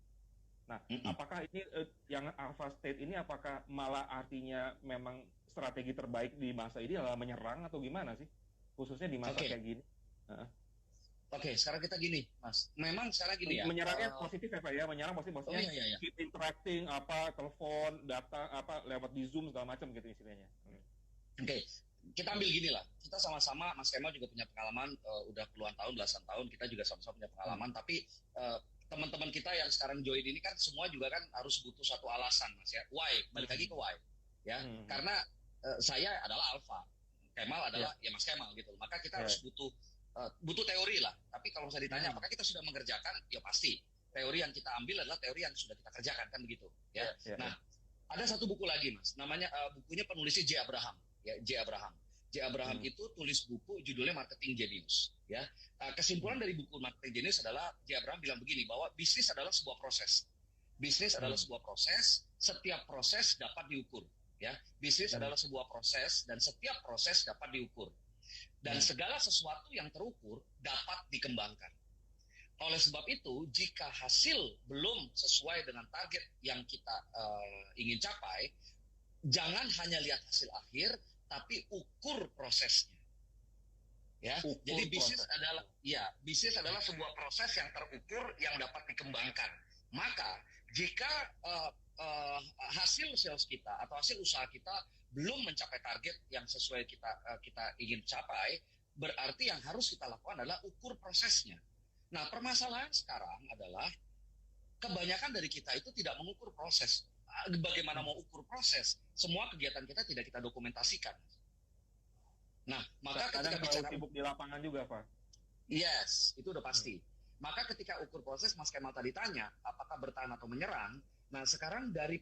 A: Nah, apakah ini yang Alfa state ini apakah malah artinya memang strategi terbaik di masa ini adalah menyerang atau gimana sih? Khususnya di masa kayak gini.
B: Oke, sekarang kita gini, Mas. Memang sekarang gini ya.
A: Menyerangnya positif ya Pak ya, menyerang maksudnya keep interacting, telepon, data, lewat di Zoom segala macam gitu istilahnya.
B: Oke, kita ambil gini lah. Kita sama-sama, Mas Kemal juga punya pengalaman, udah puluhan tahun, belasan tahun. Kita juga sama-sama punya pengalaman. Tapi teman-teman kita yang sekarang join ini kan semua juga kan harus butuh satu alasan, Mas ya. Why? Balik lagi ke why. Ya, karena saya adalah Alfa, Kemal adalah ya Mas Kemal gitu. Maka kita harus butuh teori lah. Tapi kalau saya ditanya apakah kita sudah mengerjakan, ya pasti. Teori yang kita ambil adalah teori yang sudah kita kerjakan, kan begitu. Ya. Nah, ada satu buku lagi, Mas. Namanya bukunya penulisnya J. Abraham. Ya, J. Abraham. J. Abraham itu tulis buku judulnya Marketing Genius. Ya. Kesimpulan dari buku Marketing Genius adalah J. Abraham bilang begini, bahwa bisnis adalah sebuah proses. Bisnis adalah sebuah proses. Setiap proses dapat diukur. Ya, bisnis adalah sebuah proses dan setiap proses dapat diukur. Dan segala sesuatu yang terukur dapat dikembangkan. Oleh sebab itu, jika hasil belum sesuai dengan target yang kita ingin capai, jangan hanya lihat hasil akhir, tapi ukur prosesnya. Ya, jadi bisnis adalah sebuah proses yang terukur yang dapat dikembangkan. Maka jika hasil sales kita atau hasil usaha kita belum mencapai target yang sesuai kita ingin capai, berarti yang harus kita lakukan adalah ukur prosesnya. Nah, permasalahan sekarang adalah kebanyakan dari kita itu tidak mengukur proses. Bagaimana mau ukur proses? Semua kegiatan kita tidak kita dokumentasikan. Nah, maka ketika bicara
A: sibuk di lapangan juga, Pak.
B: Yes, itu udah pasti. Maka ketika ukur proses, Mas Kemal tadi tanya, apakah bertahan atau menyerang? Nah, sekarang dari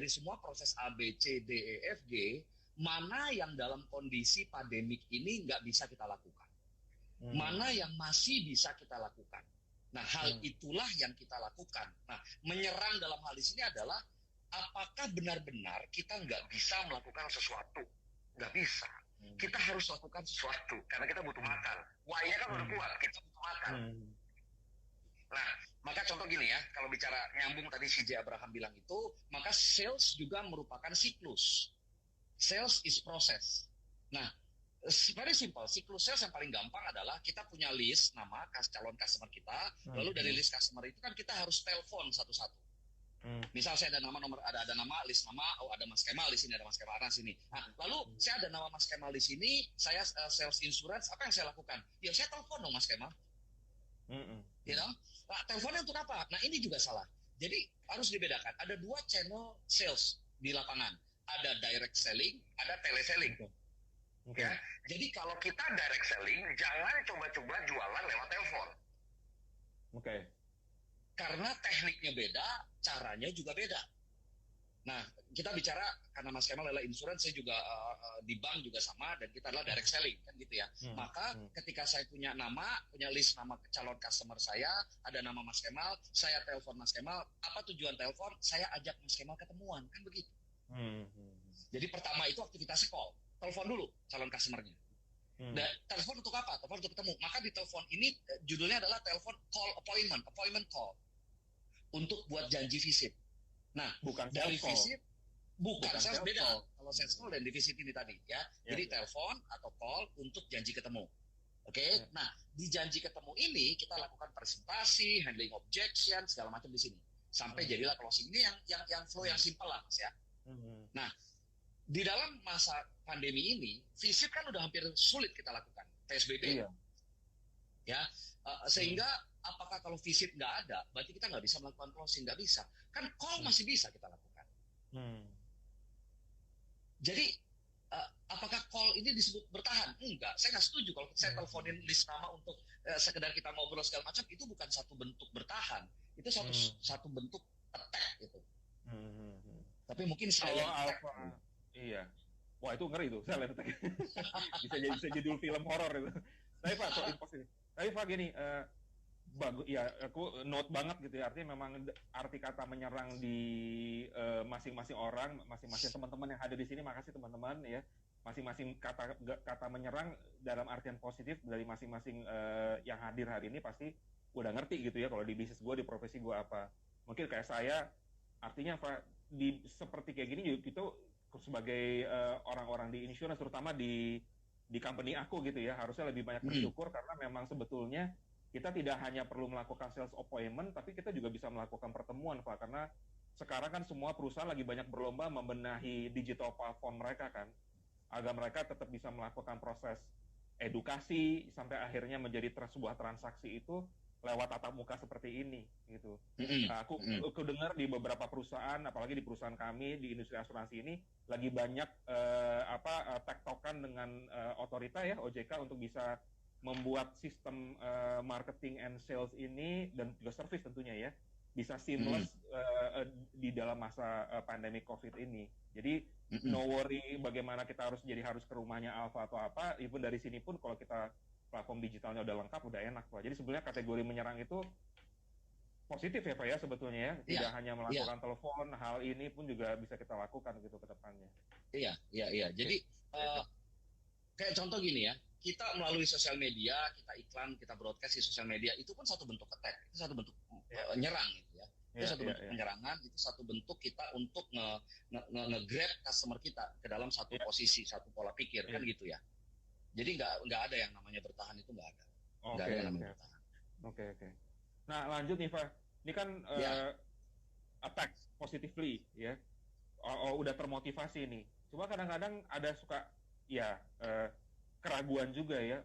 B: semua proses A, B, C, D, E, F, G, mana yang dalam kondisi pandemik ini nggak bisa kita lakukan? Mana yang masih bisa kita lakukan? Nah, hal itulah yang kita lakukan. Nah, menyerang dalam hal di sini adalah, apakah benar-benar kita nggak bisa melakukan sesuatu? Nggak bisa. Kita harus lakukan sesuatu karena kita butuh makan. Why-nya kan udah kuat, kita butuh makan. Nah, maka contoh gini ya, kalau bicara nyambung tadi si J. Abraham bilang itu, maka sales juga merupakan siklus. Sales is process. Nah, very simple, siklus sales yang paling gampang adalah kita punya list nama calon customer kita, lalu dari list customer itu kan kita harus telepon satu-satu. Misal saya ada nama list nama, ada Mas Kemal di sini, ada Mas Kemal di sini. Nah, lalu saya ada nama Mas Kemal di sini, saya sales insurance, apa yang saya lakukan? Ya saya telepon dong Mas Kemal. You know? Nah, teleponnya untuk apa? Nah, ini juga salah. Jadi harus dibedakan. Ada 2 channel sales di lapangan. Ada direct selling, ada teleselling.
C: Ya, jadi kalau kita direct selling, jangan coba-coba jualan lewat telepon. Karena tekniknya beda, caranya juga beda. Nah, kita bicara karena Mas Kemal adalah insurance, saya juga di bank juga sama, dan kita adalah direct selling kan gitu ya. Maka ketika saya punya list nama calon customer saya, ada nama Mas Kemal, saya telepon Mas Kemal. Apa tujuan telepon? Saya ajak Mas Kemal ketemuan, kan begitu. Jadi pertama itu aktivitasnya call, telepon dulu calon customernya. Dan telepon untuk apa? Telepon untuk ketemu. Maka di telepon ini judulnya adalah telepon call appointment call, untuk buat janji visit. Nah,
A: bukan
B: dari visit, bukan sales beda.
A: Call.
B: Kalau sales call dan di visit ini tadi ya. Jadi telepon atau call untuk janji ketemu. Oke. Nah, di janji ketemu ini kita lakukan presentasi, handling objection, segala macam di sini. Sampai jadilah closing. Ini yang flow yang simple lah, Mas ya. Nah, di dalam masa pandemi ini, visit kan udah hampir sulit kita lakukan. PSBB. Ya, sehingga apakah kalau visit nggak ada, berarti kita nggak bisa melakukan closing, nggak bisa. Kan call masih bisa kita lakukan. Jadi, apakah call ini disebut bertahan? Enggak, saya nggak setuju kalau saya teleponin list nama untuk sekedar kita ngobrol segala macam, itu bukan satu bentuk bertahan, itu satu bentuk attack gitu. Tapi mungkin silent attack.
A: Iya. Wah, itu ngeri tuh, silent attack. bisa judul film horor itu. Tapi Pak, soal impossible. Tapi Pak gini, bagus ya, aku note banget gitu ya, artinya memang arti kata menyerang di masing-masing orang, masing-masing teman-teman yang hadir di sini, makasih teman-teman ya, masing-masing kata menyerang dalam artian positif dari masing-masing yang hadir hari ini pasti udah ngerti gitu ya, kalau di bisnis gue, di profesi gue apa. Mungkin kayak saya, artinya Pak, seperti kayak gini kita sebagai orang-orang di insurance, terutama di company aku gitu ya, harusnya lebih banyak bersyukur karena memang sebetulnya kita tidak hanya perlu melakukan sales appointment, tapi kita juga bisa melakukan pertemuan, Pak. Karena sekarang kan semua perusahaan lagi banyak berlomba membenahi digital platform mereka kan, agar mereka tetap bisa melakukan proses edukasi sampai akhirnya menjadi sebuah transaksi itu lewat tatap muka seperti ini gitu. Nah, aku dengar di beberapa perusahaan, apalagi di perusahaan kami di industri asuransi ini lagi banyak tektokan dengan otorita ya, OJK, untuk bisa membuat sistem marketing and sales ini dan juga service tentunya ya bisa seamless di dalam masa pandemi COVID ini. Jadi no worry bagaimana kita harus ke rumahnya Alfa atau apa, even dari sini pun kalau kita platform digitalnya udah lengkap, udah enak Pak. Jadi sebenarnya kategori menyerang itu positif ya Pak ya sebetulnya ya. Tidak hanya melakukan telepon, hal ini pun juga bisa kita lakukan gitu ke depannya.
B: Iya. Jadi Kayak contoh gini ya, kita melalui sosial media, kita iklan, kita broadcast di sosial media, itu pun satu bentuk attack, itu satu bentuk nyerang gitu ya. Itu satu bentuk penyerangan, itu satu bentuk kita untuk nge-grab customer kita ke dalam satu posisi, satu pola pikir, kan gitu ya. Jadi nggak ada yang namanya bertahan, itu nggak ada. Nggak ada yang namanya bertahan.
A: Oke. Nah lanjut nih Pak, ini kan attack positively ya, udah termotivasi nih. Cuma kadang-kadang ada suka keraguan juga ya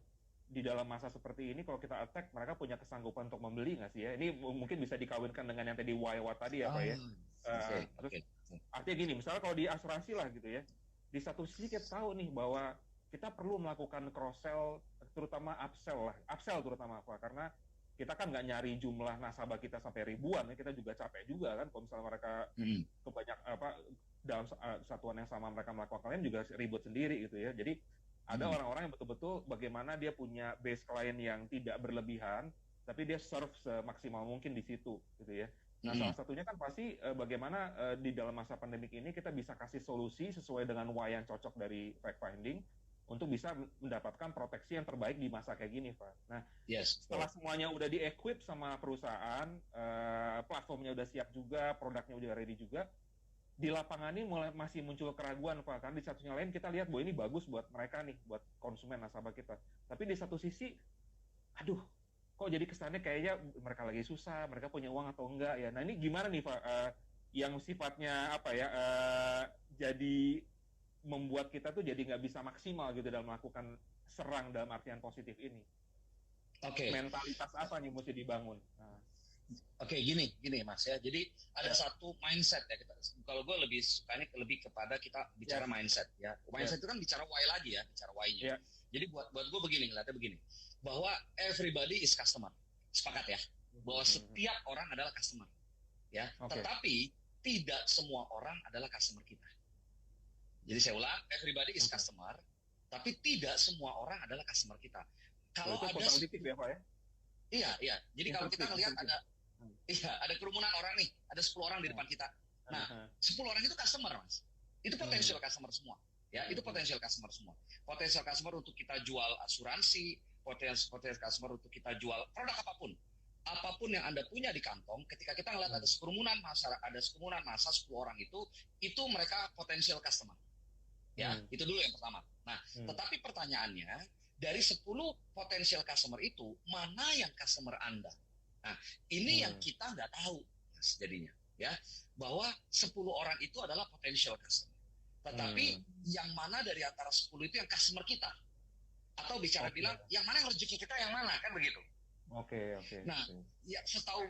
A: di dalam masa seperti ini. Kalau kita attack, mereka punya kesanggupan untuk membeli nggak sih ya? Ini mungkin bisa dikawinkan dengan yang tadi what tadi ya Pak ya. Terus artinya gini, misalnya kalau di asuransi lah gitu ya, di satu sisi kita tahu nih bahwa kita perlu melakukan cross sell, terutama upsell terutama apa? Karena kita kan nggak nyari jumlah nasabah kita sampai ribuan ya, kita juga capek juga kan kalau misalnya mereka kebanyak dalam satuan yang sama mereka melakukan klien juga ribut sendiri gitu ya. Jadi ada orang-orang yang betul-betul bagaimana dia punya base klien yang tidak berlebihan, tapi dia serve semaksimal mungkin di situ gitu ya. Nah salah satunya kan pasti bagaimana di dalam masa pandemik ini kita bisa kasih solusi sesuai dengan why yang cocok dari fact finding untuk bisa mendapatkan proteksi yang terbaik di masa kayak gini, Pak. Nah, setelah semuanya udah di-equip sama perusahaan, platformnya udah siap juga, produknya udah ready juga, di lapangan ini masih muncul keraguan, Pak. Karena di satunya lain kita lihat bahwa ini bagus buat mereka nih, buat konsumen nasabah kita. Tapi di satu sisi, aduh, kok jadi kesannya kayaknya mereka lagi susah, mereka punya uang atau enggak ya. Nah, ini gimana nih, Pak? Yang sifatnya jadi membuat kita tuh jadi nggak bisa maksimal gitu dalam melakukan serang dalam artian positif ini. Mentalitas apa nih mesti dibangun?
B: Gini Mas ya. Jadi ada satu mindset ya kita. Kalau gue lebih sukanya lebih kepada kita bicara mindset ya. Mindset itu kan bicara why lagi ya, bicara why-nya. Jadi buat gue begini, ngeliatnya begini, bahwa everybody is customer. Sepakat ya, bahwa setiap orang adalah customer. Ya. Tetapi tidak semua orang adalah customer kita. Jadi saya ulang, everybody is customer, tapi tidak semua orang adalah customer kita. Kalau ada
A: ya, Pak ya?
B: Iya. Jadi kalau kita melihat ada kerumunan orang nih, ada 10 orang di depan kita. Nah, 10 orang itu customer, Mas. Itu potensial customer semua. Ya, itu potensial customer semua. Potensial customer untuk kita jual asuransi, potensial customer untuk kita jual produk apapun. Apapun yang Anda punya di kantong, ketika kita melihat ada kerumunan massa 10 orang itu mereka potensial customer. Ya, itu dulu yang pertama. Nah, tetapi pertanyaannya, dari 10 potensial customer itu, mana yang customer Anda? Nah, ini yang kita nggak tahu, Mas, jadinya. Ya, bahwa 10 orang itu adalah potensial customer. Tetapi yang mana dari antara 10 itu yang customer kita? Atau bicara bilang, yang mana yang rezeki kita, yang mana? Kan begitu.
A: Oke.
B: Nah, ya setahu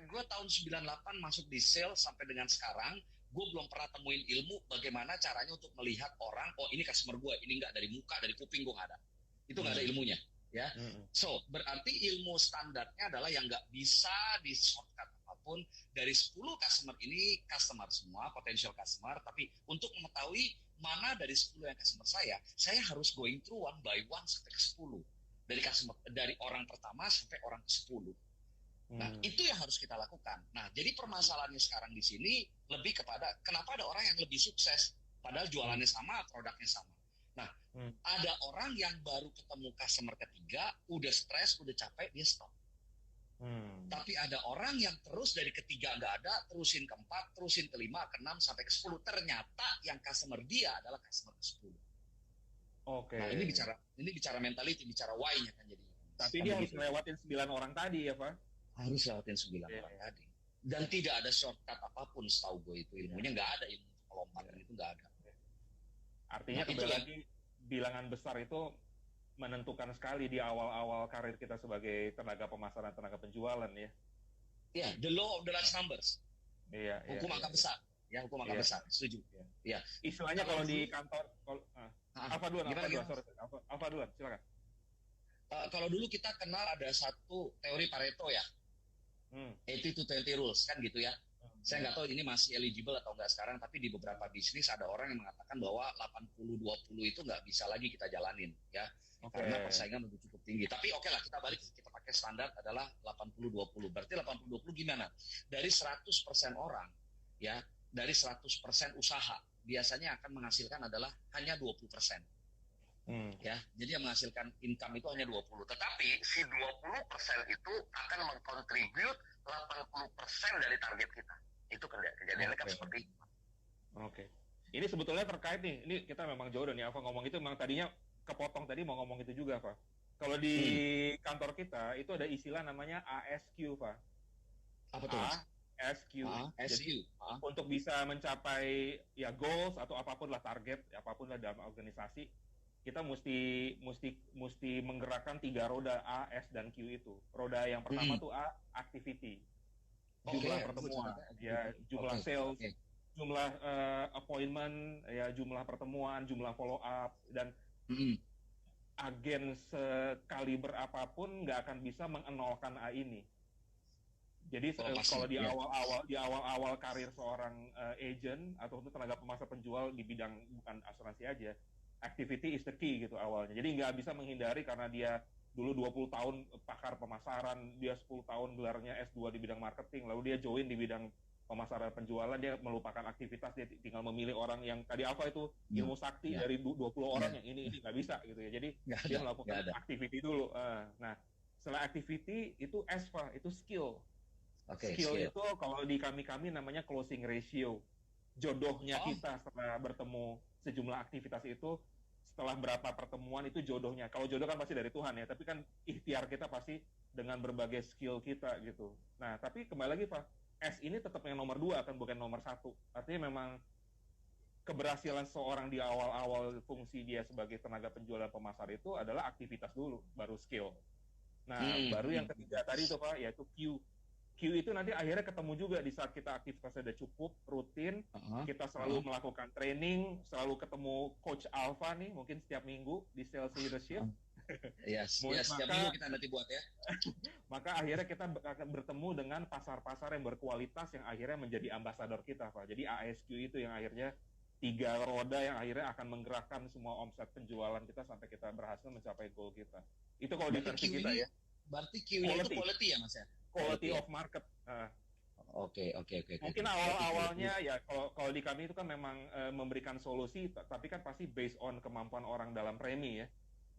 B: gue tahun 98 masuk di sales sampai dengan sekarang, gue belum pernah temuin ilmu bagaimana caranya untuk melihat orang, oh ini customer gue, ini nggak dari muka, dari kuping gue nggak ada. Itu nggak ada ilmunya. Ya, so berarti ilmu standarnya adalah yang nggak bisa di shortcut apapun. Dari 10 customer ini customer semua, potential customer, tapi untuk mengetahui mana dari 10 yang customer saya harus going through one by one sampai ke 10. Dari orang pertama sampai orang ke-10. Nah, itu yang harus kita lakukan. Nah, jadi permasalahannya sekarang di sini lebih kepada kenapa ada orang yang lebih sukses padahal jualannya sama, produknya sama. Nah, ada orang yang baru ketemu customer ketiga, udah stres, udah capek, dia stop. Tapi ada orang yang terus dari ketiga nggak ada, terusin ke-4, terusin ke-5, ke-6, sampai ke-10. Ternyata yang customer dia adalah customer ke-10. Nah, ini bicara mentality, bicara why-nya kan jadi.
A: Tapi dia harus lewatin 9 orang tadi ya, Pak?
B: Harus lewatin 9 orang tadi. Dan tidak ada shortcut apapun setahu gue itu ilmunya, nggak ada ilmu lompatan itu nggak ada.
A: Artinya kembali lagi bilangan besar itu menentukan sekali di awal-awal karir kita sebagai tenaga pemasaran, tenaga penjualan ya.
B: Iya, the law of the large numbers.
A: Iya.
B: Hukum angka besar. Ya, hukum angka besar. Setuju. Iya.
A: Istilahnya kalau di kantor, Alfa duluan, silakan.
B: Kalau dulu kita kenal ada satu teori Pareto ya. 80-20 rules kan gitu ya. Saya nggak tahu ini masih eligible atau nggak sekarang, tapi di beberapa bisnis ada orang yang mengatakan bahwa 80-20 itu nggak bisa lagi kita jalanin ya. Karena persaingan udah cukup tinggi. Tapi oke lah, kita pakai standar adalah 80-20. Berarti 80-20 gimana? Dari 100% orang ya, dari 100% usaha biasanya akan menghasilkan adalah hanya 20%. Ya, jadi yang menghasilkan income itu hanya 20.
C: Tetapi si 20% itu akan mengkontribut 80% dari target kita. Itu kejadiannya kan seperti itu.
A: Oke. Ini sebetulnya terkait nih. Ini kita memang jauh nih. Alfa ngomong itu memang tadinya kepotong tadi mau ngomong itu juga, Pak. Kalau di kantor kita itu ada istilah namanya ASQ, Pak.
B: Apa tuh?
A: ASQ.
B: Jadi
A: untuk bisa mencapai ya goals atau apapun lah target, apapun lah dalam organisasi, kita mesti menggerakkan 3 roda A, S dan Q itu. Roda yang pertama tuh A, activity. Jumlah pertemuan, ya jumlah sales, jumlah appointment, ya jumlah pertemuan, jumlah follow up, dan agen sekaliber apapun nggak akan bisa mengenolkan A ini. Jadi kalau di awal karir seorang agent atau tenaga pemasar penjual di bidang bukan asuransi aja, activity is the key gitu awalnya. Jadi nggak bisa menghindari karena dia dulu 20 tahun pakar pemasaran, dia 10 tahun gelarnya S2 di bidang marketing, lalu dia join di bidang pemasaran penjualan, dia melupakan aktivitas, dia tinggal memilih orang yang tadi apa itu ilmu sakti dari 20 orang yang ini nggak bisa gitu ya. Jadi dia melakukan activity dulu. Nah, setelah activity itu S, Pak, itu skill. Skill itu kalau di kami namanya closing ratio. Jodohnya kita setelah bertemu sejumlah aktivitas itu, setelah berapa pertemuan itu jodohnya. Kalau jodoh kan pasti dari Tuhan ya, tapi kan ikhtiar kita pasti dengan berbagai skill kita gitu. Nah, tapi kembali lagi Pak, S ini tetap yang nomor 2 kan, bukan nomor 1. Artinya memang keberhasilan seorang di awal-awal fungsi dia sebagai tenaga penjual dan pemasar itu adalah aktivitas dulu, baru skill. Nah, baru yang ketiga tadi itu Pak, yaitu Q. Q itu nanti akhirnya ketemu juga di saat kita aktivitasnya udah cukup, rutin, kita selalu melakukan training, selalu ketemu Coach Alpha nih, mungkin setiap minggu di Sales Leadership.
B: Setiap minggu kita nanti buat ya.
A: Maka akhirnya kita akan bertemu dengan pasar-pasar yang berkualitas yang akhirnya menjadi ambasador kita, Pak. Jadi ASQ itu yang akhirnya 3 roda yang akhirnya akan menggerakkan semua omset penjualan kita sampai kita berhasil mencapai goal kita. Itu kalau di versi kita ya.
B: Berarti Q-nya itu quality ya Mas ya?
A: Quality of market.
B: Oke.
A: Mungkin awalnya ya kalau di kami itu kan memang memberikan solusi, tapi kan pasti based on kemampuan orang dalam premi ya.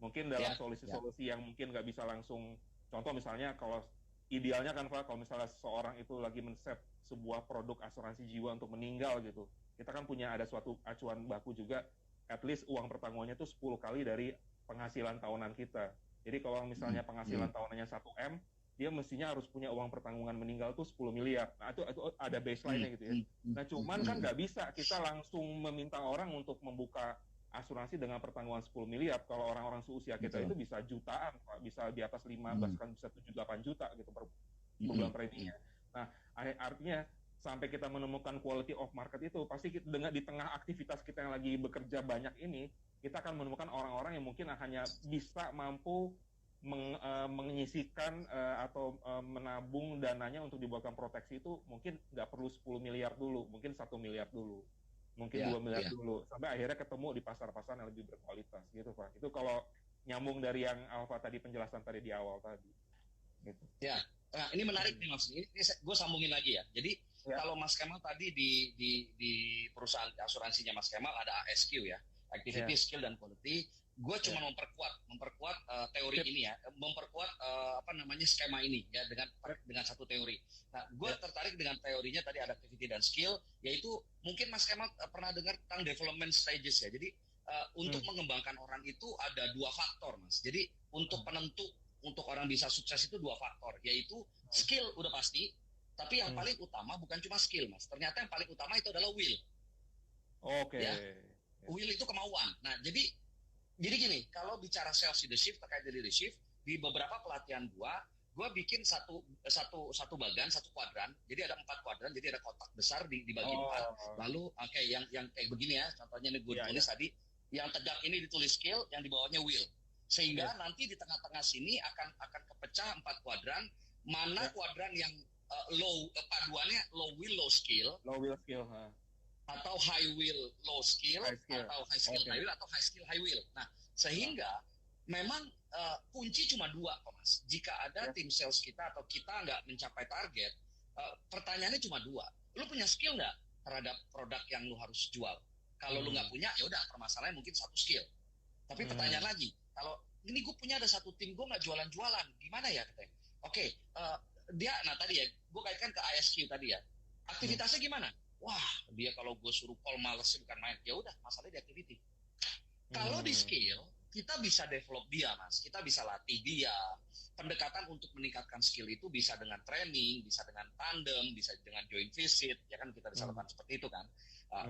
A: Mungkin dalam solusi-solusi yang mungkin nggak bisa langsung, contoh misalnya kalau idealnya kan Pak, kalau misalnya seseorang itu lagi men-set sebuah produk asuransi jiwa untuk meninggal gitu, kita kan punya ada suatu acuan baku juga, at least uang pertanggungannya itu 10 kali dari penghasilan tahunan kita. Jadi kalau misalnya penghasilan tahunannya 1M, dia mestinya harus punya uang pertanggungan meninggal tuh 10 miliar. Nah, itu ada baseline-nya gitu ya. Nah, cuman kan nggak bisa kita langsung meminta orang untuk membuka asuransi dengan pertanggungan 10 miliar. Kalau orang-orang seusia kita itu bisa jutaan, Pak. Bisa di atas 5, bahkan bisa 7-8 juta gitu per bulan preminya. Nah, artinya sampai kita menemukan quality of market itu, pasti kita, di tengah aktivitas kita yang lagi bekerja banyak ini, kita akan menemukan orang-orang yang mungkin hanya bisa mampu menyisikan atau menabung dananya untuk dibuatkan proteksi itu mungkin nggak perlu 10 miliar dulu, mungkin 1 miliar dulu, mungkin 2 miliar dulu, sampai akhirnya ketemu di pasar-pasar yang lebih berkualitas gitu Pak. Itu kalau nyambung dari yang Alpha tadi, penjelasan tadi di awal tadi. Gitu.
B: Ya, nah ini menarik nih Mas. Ini gue sambungin lagi ya. Jadi kalau Mas Kemal tadi di perusahaan asuransinya Mas Kemal ada ASQ ya, activity, skill dan quality. Gue cuma memperkuat teori ini ya, memperkuat skema ini ya dengan satu teori. Nah, gue tertarik dengan teorinya tadi ada activity dan skill, yaitu mungkin Mas Kemal pernah dengar tentang development stages ya. Jadi untuk mengembangkan orang itu ada 2 faktor Mas. Jadi untuk penentu untuk orang bisa sukses itu 2 faktor, yaitu skill udah pasti, tapi yang paling utama bukan cuma skill Mas. Ternyata yang paling utama itu adalah will.
A: Oke.
B: Ya? Will itu kemauan. Nah, jadi gini, kalau bicara sales leadership terkait leadership, di beberapa pelatihan gua bikin satu bagan, satu kuadran. Jadi ada 4 kuadran, jadi ada kotak besar dibagi 4. Lalu yang kayak begini ya, contohnya ini gue tulis tadi, yang tegak ini ditulis skill, yang di bawahnya will. Sehingga nanti di tengah-tengah sini akan kepecah 4 kuadran, mana kuadran yang paduannya low will low skill. Atau high will low skill, atau high skill high will, atau high skill high will. Nah, sehingga memang kunci cuma 2, Mas. Jika ada tim sales kita atau kita nggak mencapai target, pertanyaannya cuma 2. Lu punya skill nggak terhadap produk yang lu harus jual? Kalau lu nggak punya, ya udah permasalahannya mungkin 1 skill. Tapi pertanyaan lagi, kalau ini gue punya ada satu tim, gue nggak jualan-jualan, gimana ya katanya? Oke, dia, nah tadi ya, gue kaitkan ke ISQ tadi ya, aktivitasnya gimana? Wah, dia kalau gue suruh call males bukan main. Ya udah, masalahnya di activity. Kalau di skill, kita bisa develop dia, Mas. Kita bisa latih dia. Pendekatan untuk meningkatkan skill itu bisa dengan training, bisa dengan tandem, bisa dengan joint visit, ya kan kita bisa lakukan seperti itu kan.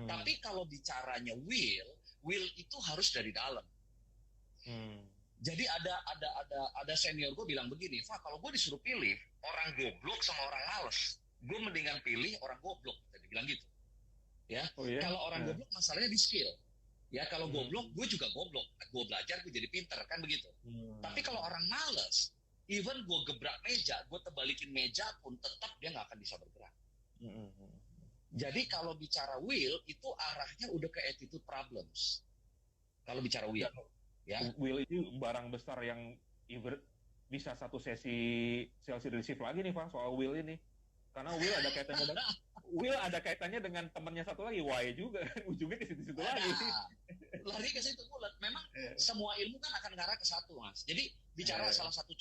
B: Tapi kalau bicaranya will itu harus dari dalam. Jadi ada senior gue bilang begini, Pak, kalau gue disuruh pilih orang goblok sama orang males, gue mendingan pilih orang goblok. Jadi bilang gitu. Ya, kalau orang goblok masalahnya di skill. Ya kalau goblok, gue juga goblok. Gue belajar, gue jadi pinter, kan begitu. Tapi kalau orang malas, even gue gebrak meja, gue terbalikin meja pun tetap dia nggak akan bisa bergerak. Jadi kalau bicara will, itu arahnya udah ke attitude problems. Kalau bicara will. Ya.
A: Will itu barang besar yang bisa satu sesi sales leadership lagi nih Pak, soal will ini. Karena will ada kaitannya dengan temannya satu lagi, why juga. Ujungnya ke situ-situ lagi.
B: Lari ke situ. Memang semua ilmu kan akan ngarah ke satu, Mas. Jadi bicara salah satu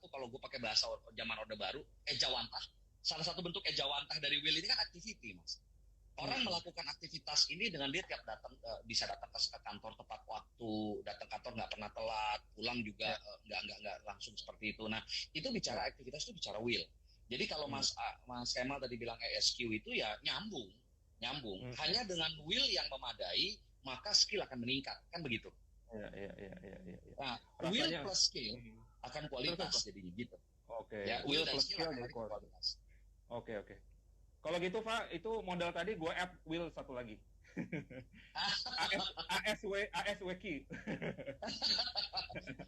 B: kalau gue pakai bahasa zaman Orde Baru, ejawantah. Salah satu bentuk ejawantah dari will ini kan activity, Mas. Orang melakukan aktivitas ini dengan dia tiap bisa datang ke kantor tepat waktu, datang kantor nggak pernah telat, pulang juga nggak langsung seperti itu. Nah, itu bicara aktivitas itu bicara will. Jadi kalau Mas Kemal tadi bilang ESQ itu ya nyambung. Hanya dengan will yang memadai, maka skill akan meningkat, kan begitu.
A: Iya.
B: Nah, will plus skill akan kualitas jadi gitu.
A: Oke.
B: Ya, will plus skill akan kualitas.
A: Oke. Kalau gitu Pak, itu modal tadi gue add will satu lagi. ASWQ.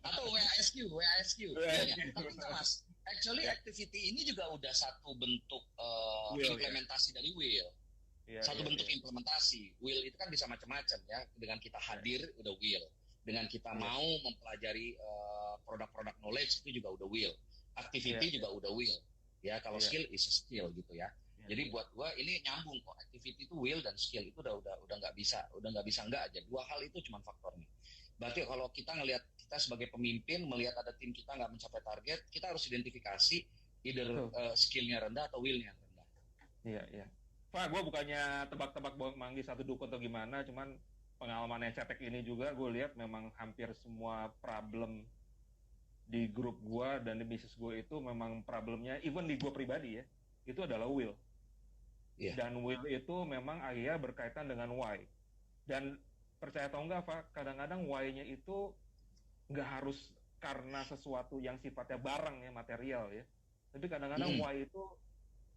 B: Atau WASQ. Ya. Tapi enggak, Mas. Actually activity ini juga udah satu bentuk implementasi dari will. Satu bentuk implementasi. Will itu kan bisa macam-macam ya. Dengan kita hadir udah will. Dengan kita mau mempelajari produk-produk knowledge itu juga udah will. Activity juga udah will. Ya, kalau skill is a skill gitu ya. Jadi buat gua ini nyambung kok, activity itu will dan skill itu udah nggak bisa enggak aja. Dua hal itu cuma faktornya. Berarti kalau kita ngelihat kita sebagai pemimpin melihat ada tim kita nggak mencapai target, kita harus identifikasi either skillnya rendah atau willnya rendah.
A: Iya. Pak, gua bukannya tebak-tebak manggil satu dukun atau gimana, cuman pengalamannya Cetek ini juga gue lihat memang hampir semua problem di grup gua dan di bisnis gue itu memang problemnya, even di gua pribadi ya, itu adalah will. Dan will itu memang akhirnya berkaitan dengan why. Dan percaya atau enggak Pak, kadang-kadang why-nya itu nggak harus karena sesuatu yang sifatnya barang ya, material ya. Tapi kadang-kadang why itu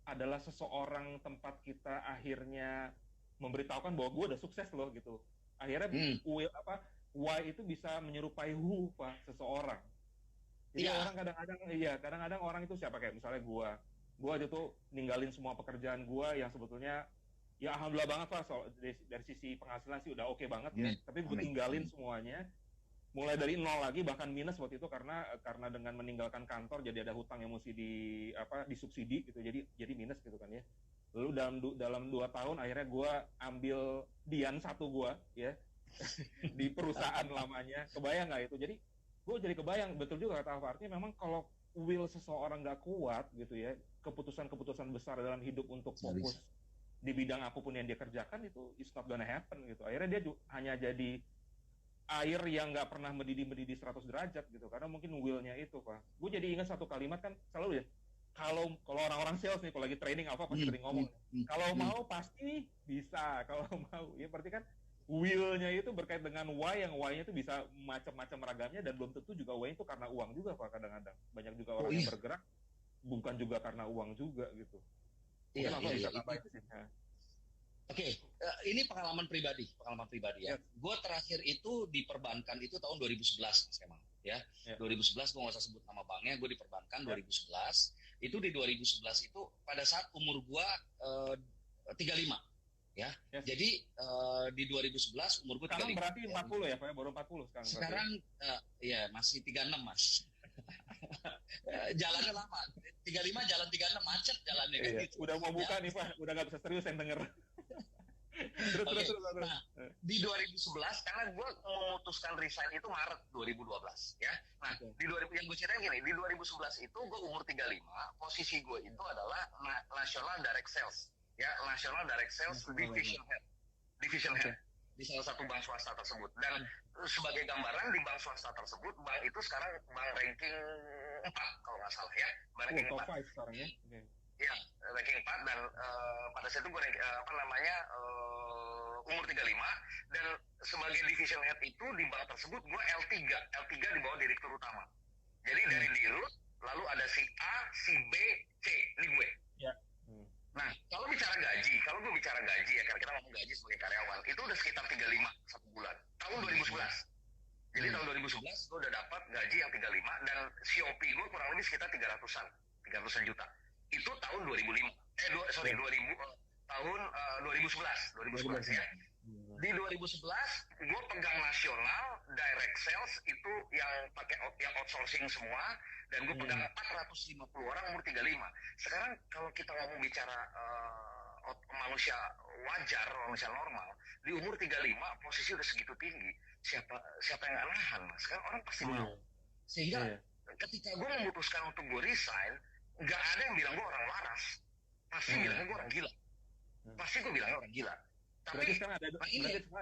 A: adalah seseorang tempat kita akhirnya memberitahukan bahwa gue udah sukses loh gitu. Akhirnya why itu bisa menyerupai who Pak, seseorang. Jadi kadang-kadang orang itu siapa, kayak misalnya gue aja tuh ninggalin semua pekerjaan gue yang sebetulnya ya alhamdulillah banget Pak, dari sisi penghasilan sih udah oke banget ya, tapi gue tinggalin semuanya mulai dari nol lagi, bahkan minus waktu itu karena dengan meninggalkan kantor jadi ada hutang yang mesti disubsidi gitu, jadi minus gitu kan ya. Lalu dalam 2 tahun akhirnya gue ambil dian satu gue ya di perusahaan lamanya. Kebayang nggak itu? Jadi gue jadi kebayang betul juga kata Alfa, artinya memang kalau will seseorang nggak kuat gitu ya, keputusan-keputusan besar dalam hidup untuk fokus di bidang apapun yang dia kerjakan itu it's not gonna happen gitu. Akhirnya dia hanya jadi air yang nggak pernah mendidih 100 derajat gitu, karena mungkin will-nya itu Pak. Gue jadi ingat satu kalimat kan selalu ya, kalau orang-orang sales nih, kalau lagi training apa pasti sering ngomong, kalau mau pasti bisa, kalau mau ya, berarti kan will-nya itu berkait dengan why, yang why-nya itu bisa macam-macam ragamnya, dan belum tentu juga why itu karena uang juga Pak. Kadang-kadang banyak juga orang yang bergerak bukan juga karena uang juga gitu.
B: Oke, ini pengalaman pribadi ya. Gue terakhir itu di perbankan itu tahun 2011 Mas Kemal ya. 2011 gue nggak usah sebut nama banknya, gue di perbankan 2011. Itu di 2011 itu pada saat umur gue 35 ya. Jadi di 2011 umur gue 35.
A: Sekarang berarti 40 ya Pak, baru 40 sekarang.
B: Sekarang ya masih 36 Mas. Jalannya lama. 35 jalan 36 macet jalannya kan gitu.
A: Udah mau buka nih Pak, udah nggak bisa serius yang denger.
B: Oke. Nah, di 2011 karena gue memutuskan resign itu Maret 2012 ya. Nah, di 2000 yang gue ceritain gini, di 2011 itu gue umur 35, posisi gue itu adalah National Direct Sales ya, National Direct Sales Division Head di salah satu bank swasta tersebut. Dan sebagai gambaran di bank swasta tersebut, bank itu sekarang bank ranking 4 kalau nggak salah ya, bank ranking 4 sekarang ya. Ya, ranking 4 dan pada saat itu gue umur 35 dan sebagai division head itu di bank tersebut gue L3 di bawah direktur utama. Jadi dari dirut lalu ada si A, si B, C, ini gue. Ya. Nah, kalau gue bicara gaji ya, karena kita ngomong gaji sebagai karyawan, itu udah sekitar 35 satu bulan. Tahun 2011. Jadi tahun 2011 gue udah dapat gaji yang 35 dan COP gue kurang lebih sekitar 300-an juta. Itu tahun 2005. Tahun 2011 ya. Di 2011 gue pegang nasional direct sales itu yang pakai yang outsourcing semua dan gue pegang 450 orang umur 35. Sekarang kalau kita ngomong bicara manusia wajar, manusia normal di umur 35 posisi udah segitu tinggi, siapa yang nggak nahan, Mas? Sekarang orang pasti mau. Sehingga ketika gue memutuskan untuk gue resign, nggak ada yang bilang gue orang waras, pasti bilangnya gue orang gila. Pasti gue bilangnya orang gila. Tapi
A: berarti sekarang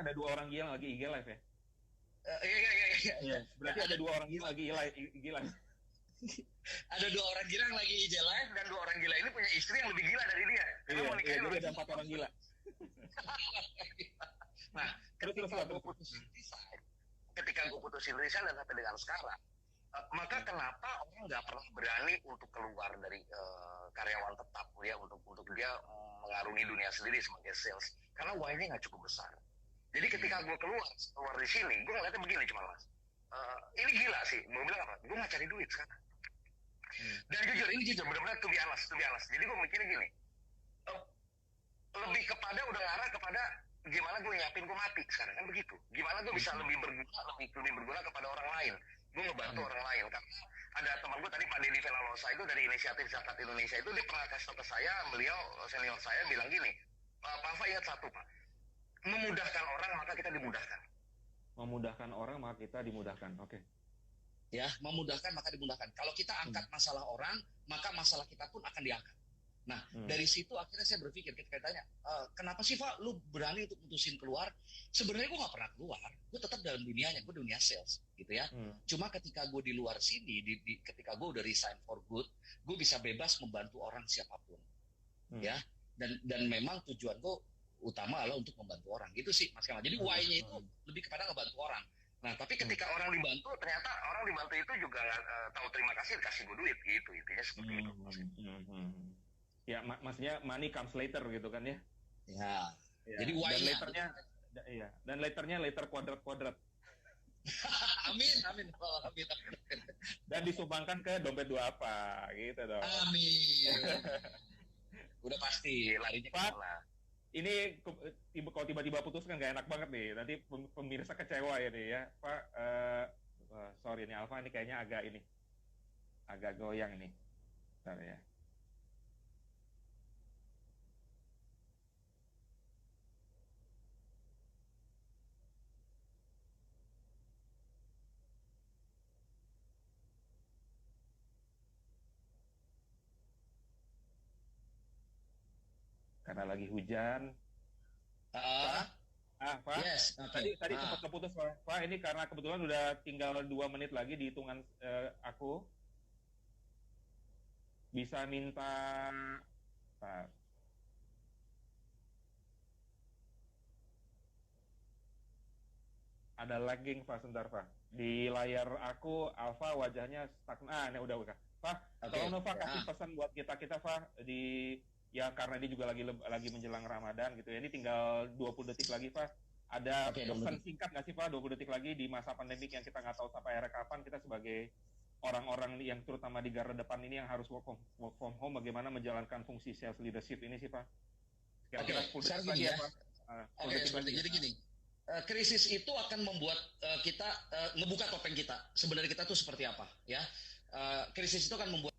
A: ada dua orang gila lagi IG live ya?
B: Iya.
A: Berarti ada dua orang gila lagi IG live.
B: Ada dua orang gila yang lagi IG live dan dua orang gila ini punya istri yang lebih gila dari dia.
A: Iya, jadi ada 4 orang gila.
B: Nah, ketika gue putusin resign dan sampai dengan sekarang, maka kenapa orang nggak pernah berani untuk keluar dari karyawan tetap ya, untuk dia mengarungi dunia sendiri sebagai sales, karena why-nya nggak cukup besar. Jadi ketika gue keluar di sini, gue ngeliatnya begini cuma, Mas, ini gila sih, gue bilang apa, gue nggak cari duit sekarang. Dan jujur benar-benar to be honest. Jadi gue mikirnya gini, lebih kepada udah ngarah kepada gimana gue nyiapin gue mati sekarang, kan begitu. Gimana gue bisa lebih berguna kepada orang lain, gue ngebantu orang lain. Karena ada teman gue tadi, Pak Deddy Velalosa itu dari Inisiatif Zakat Indonesia, itu dia pernah kasih ke saya, beliau senior saya bilang gini, Pak Fa, ingat satu Pak, memudahkan orang maka kita dimudahkan.
A: Memudahkan orang maka kita dimudahkan, oke.
B: Ya, memudahkan maka dimudahkan. Kalau kita angkat masalah orang, maka masalah kita pun akan diangkat. Nah, dari situ akhirnya saya berpikir, ketika tanya, kenapa sih Pak, lu berani untuk mutusin keluar? Sebenarnya gue gak pernah keluar, gue tetap dalam dunianya, gue dunia sales, gitu ya. Cuma ketika gue di luar sini, ketika gue udah resign for good, gue bisa bebas membantu orang siapapun, ya. Dan memang tujuan gue utama adalah untuk membantu orang, gitu sih Mas Kemal. Jadi why-nya itu lebih kepada ngebantu orang. Nah, tapi ketika orang dibantu, ternyata orang dibantu itu juga tahu terima kasih, dikasih gue duit, gitu. Intinya seperti itu, Mas.
A: Ya, maksudnya money comes later gitu kan ya?
B: Ya. Jadi
A: dan letternya letter kuadrat.
B: Amin.
A: Dan disumbangkan ke dompet dua apa, gitu dong.
B: Amin. Udah pasti larinya ke sana.
A: Ini kalau tiba-tiba putus kan gak enak banget nih. Nanti pemirsa kecewa ya nih ya. Pak, sorry nih Alfa, ini kayaknya agak goyang nih. Bentar ya. Karena lagi hujan. Pak. Yes, okay. Tadi sempat keputus, Pak. Ini karena kebetulan udah tinggal 2 menit lagi di hitungan aku. Bisa minta Pak. Ada lagging, Pak, sebentar, Pak. Di layar aku, Alfa wajahnya stagnan. Ini udah. Pak, tolong Pak kasih pesan buat kita, Pak, ya karena ini juga lagi menjelang Ramadan gitu ya. Ini tinggal 20 detik lagi, Pak. Ada pesan singkat nggak sih, Pak? 20 detik lagi di masa pandemik yang kita nggak tahu sampai akhirnya kapan, kita sebagai orang-orang yang terutama di garda depan ini yang harus work from home, bagaimana menjalankan fungsi sales leadership ini sih, Pak? Kira-kira 10 detik lagi ya, Pak.
B: Jadi gini. Krisis itu akan membuat kita ngebuka topeng kita. Sebenarnya kita tuh seperti apa, ya? Krisis itu akan membuat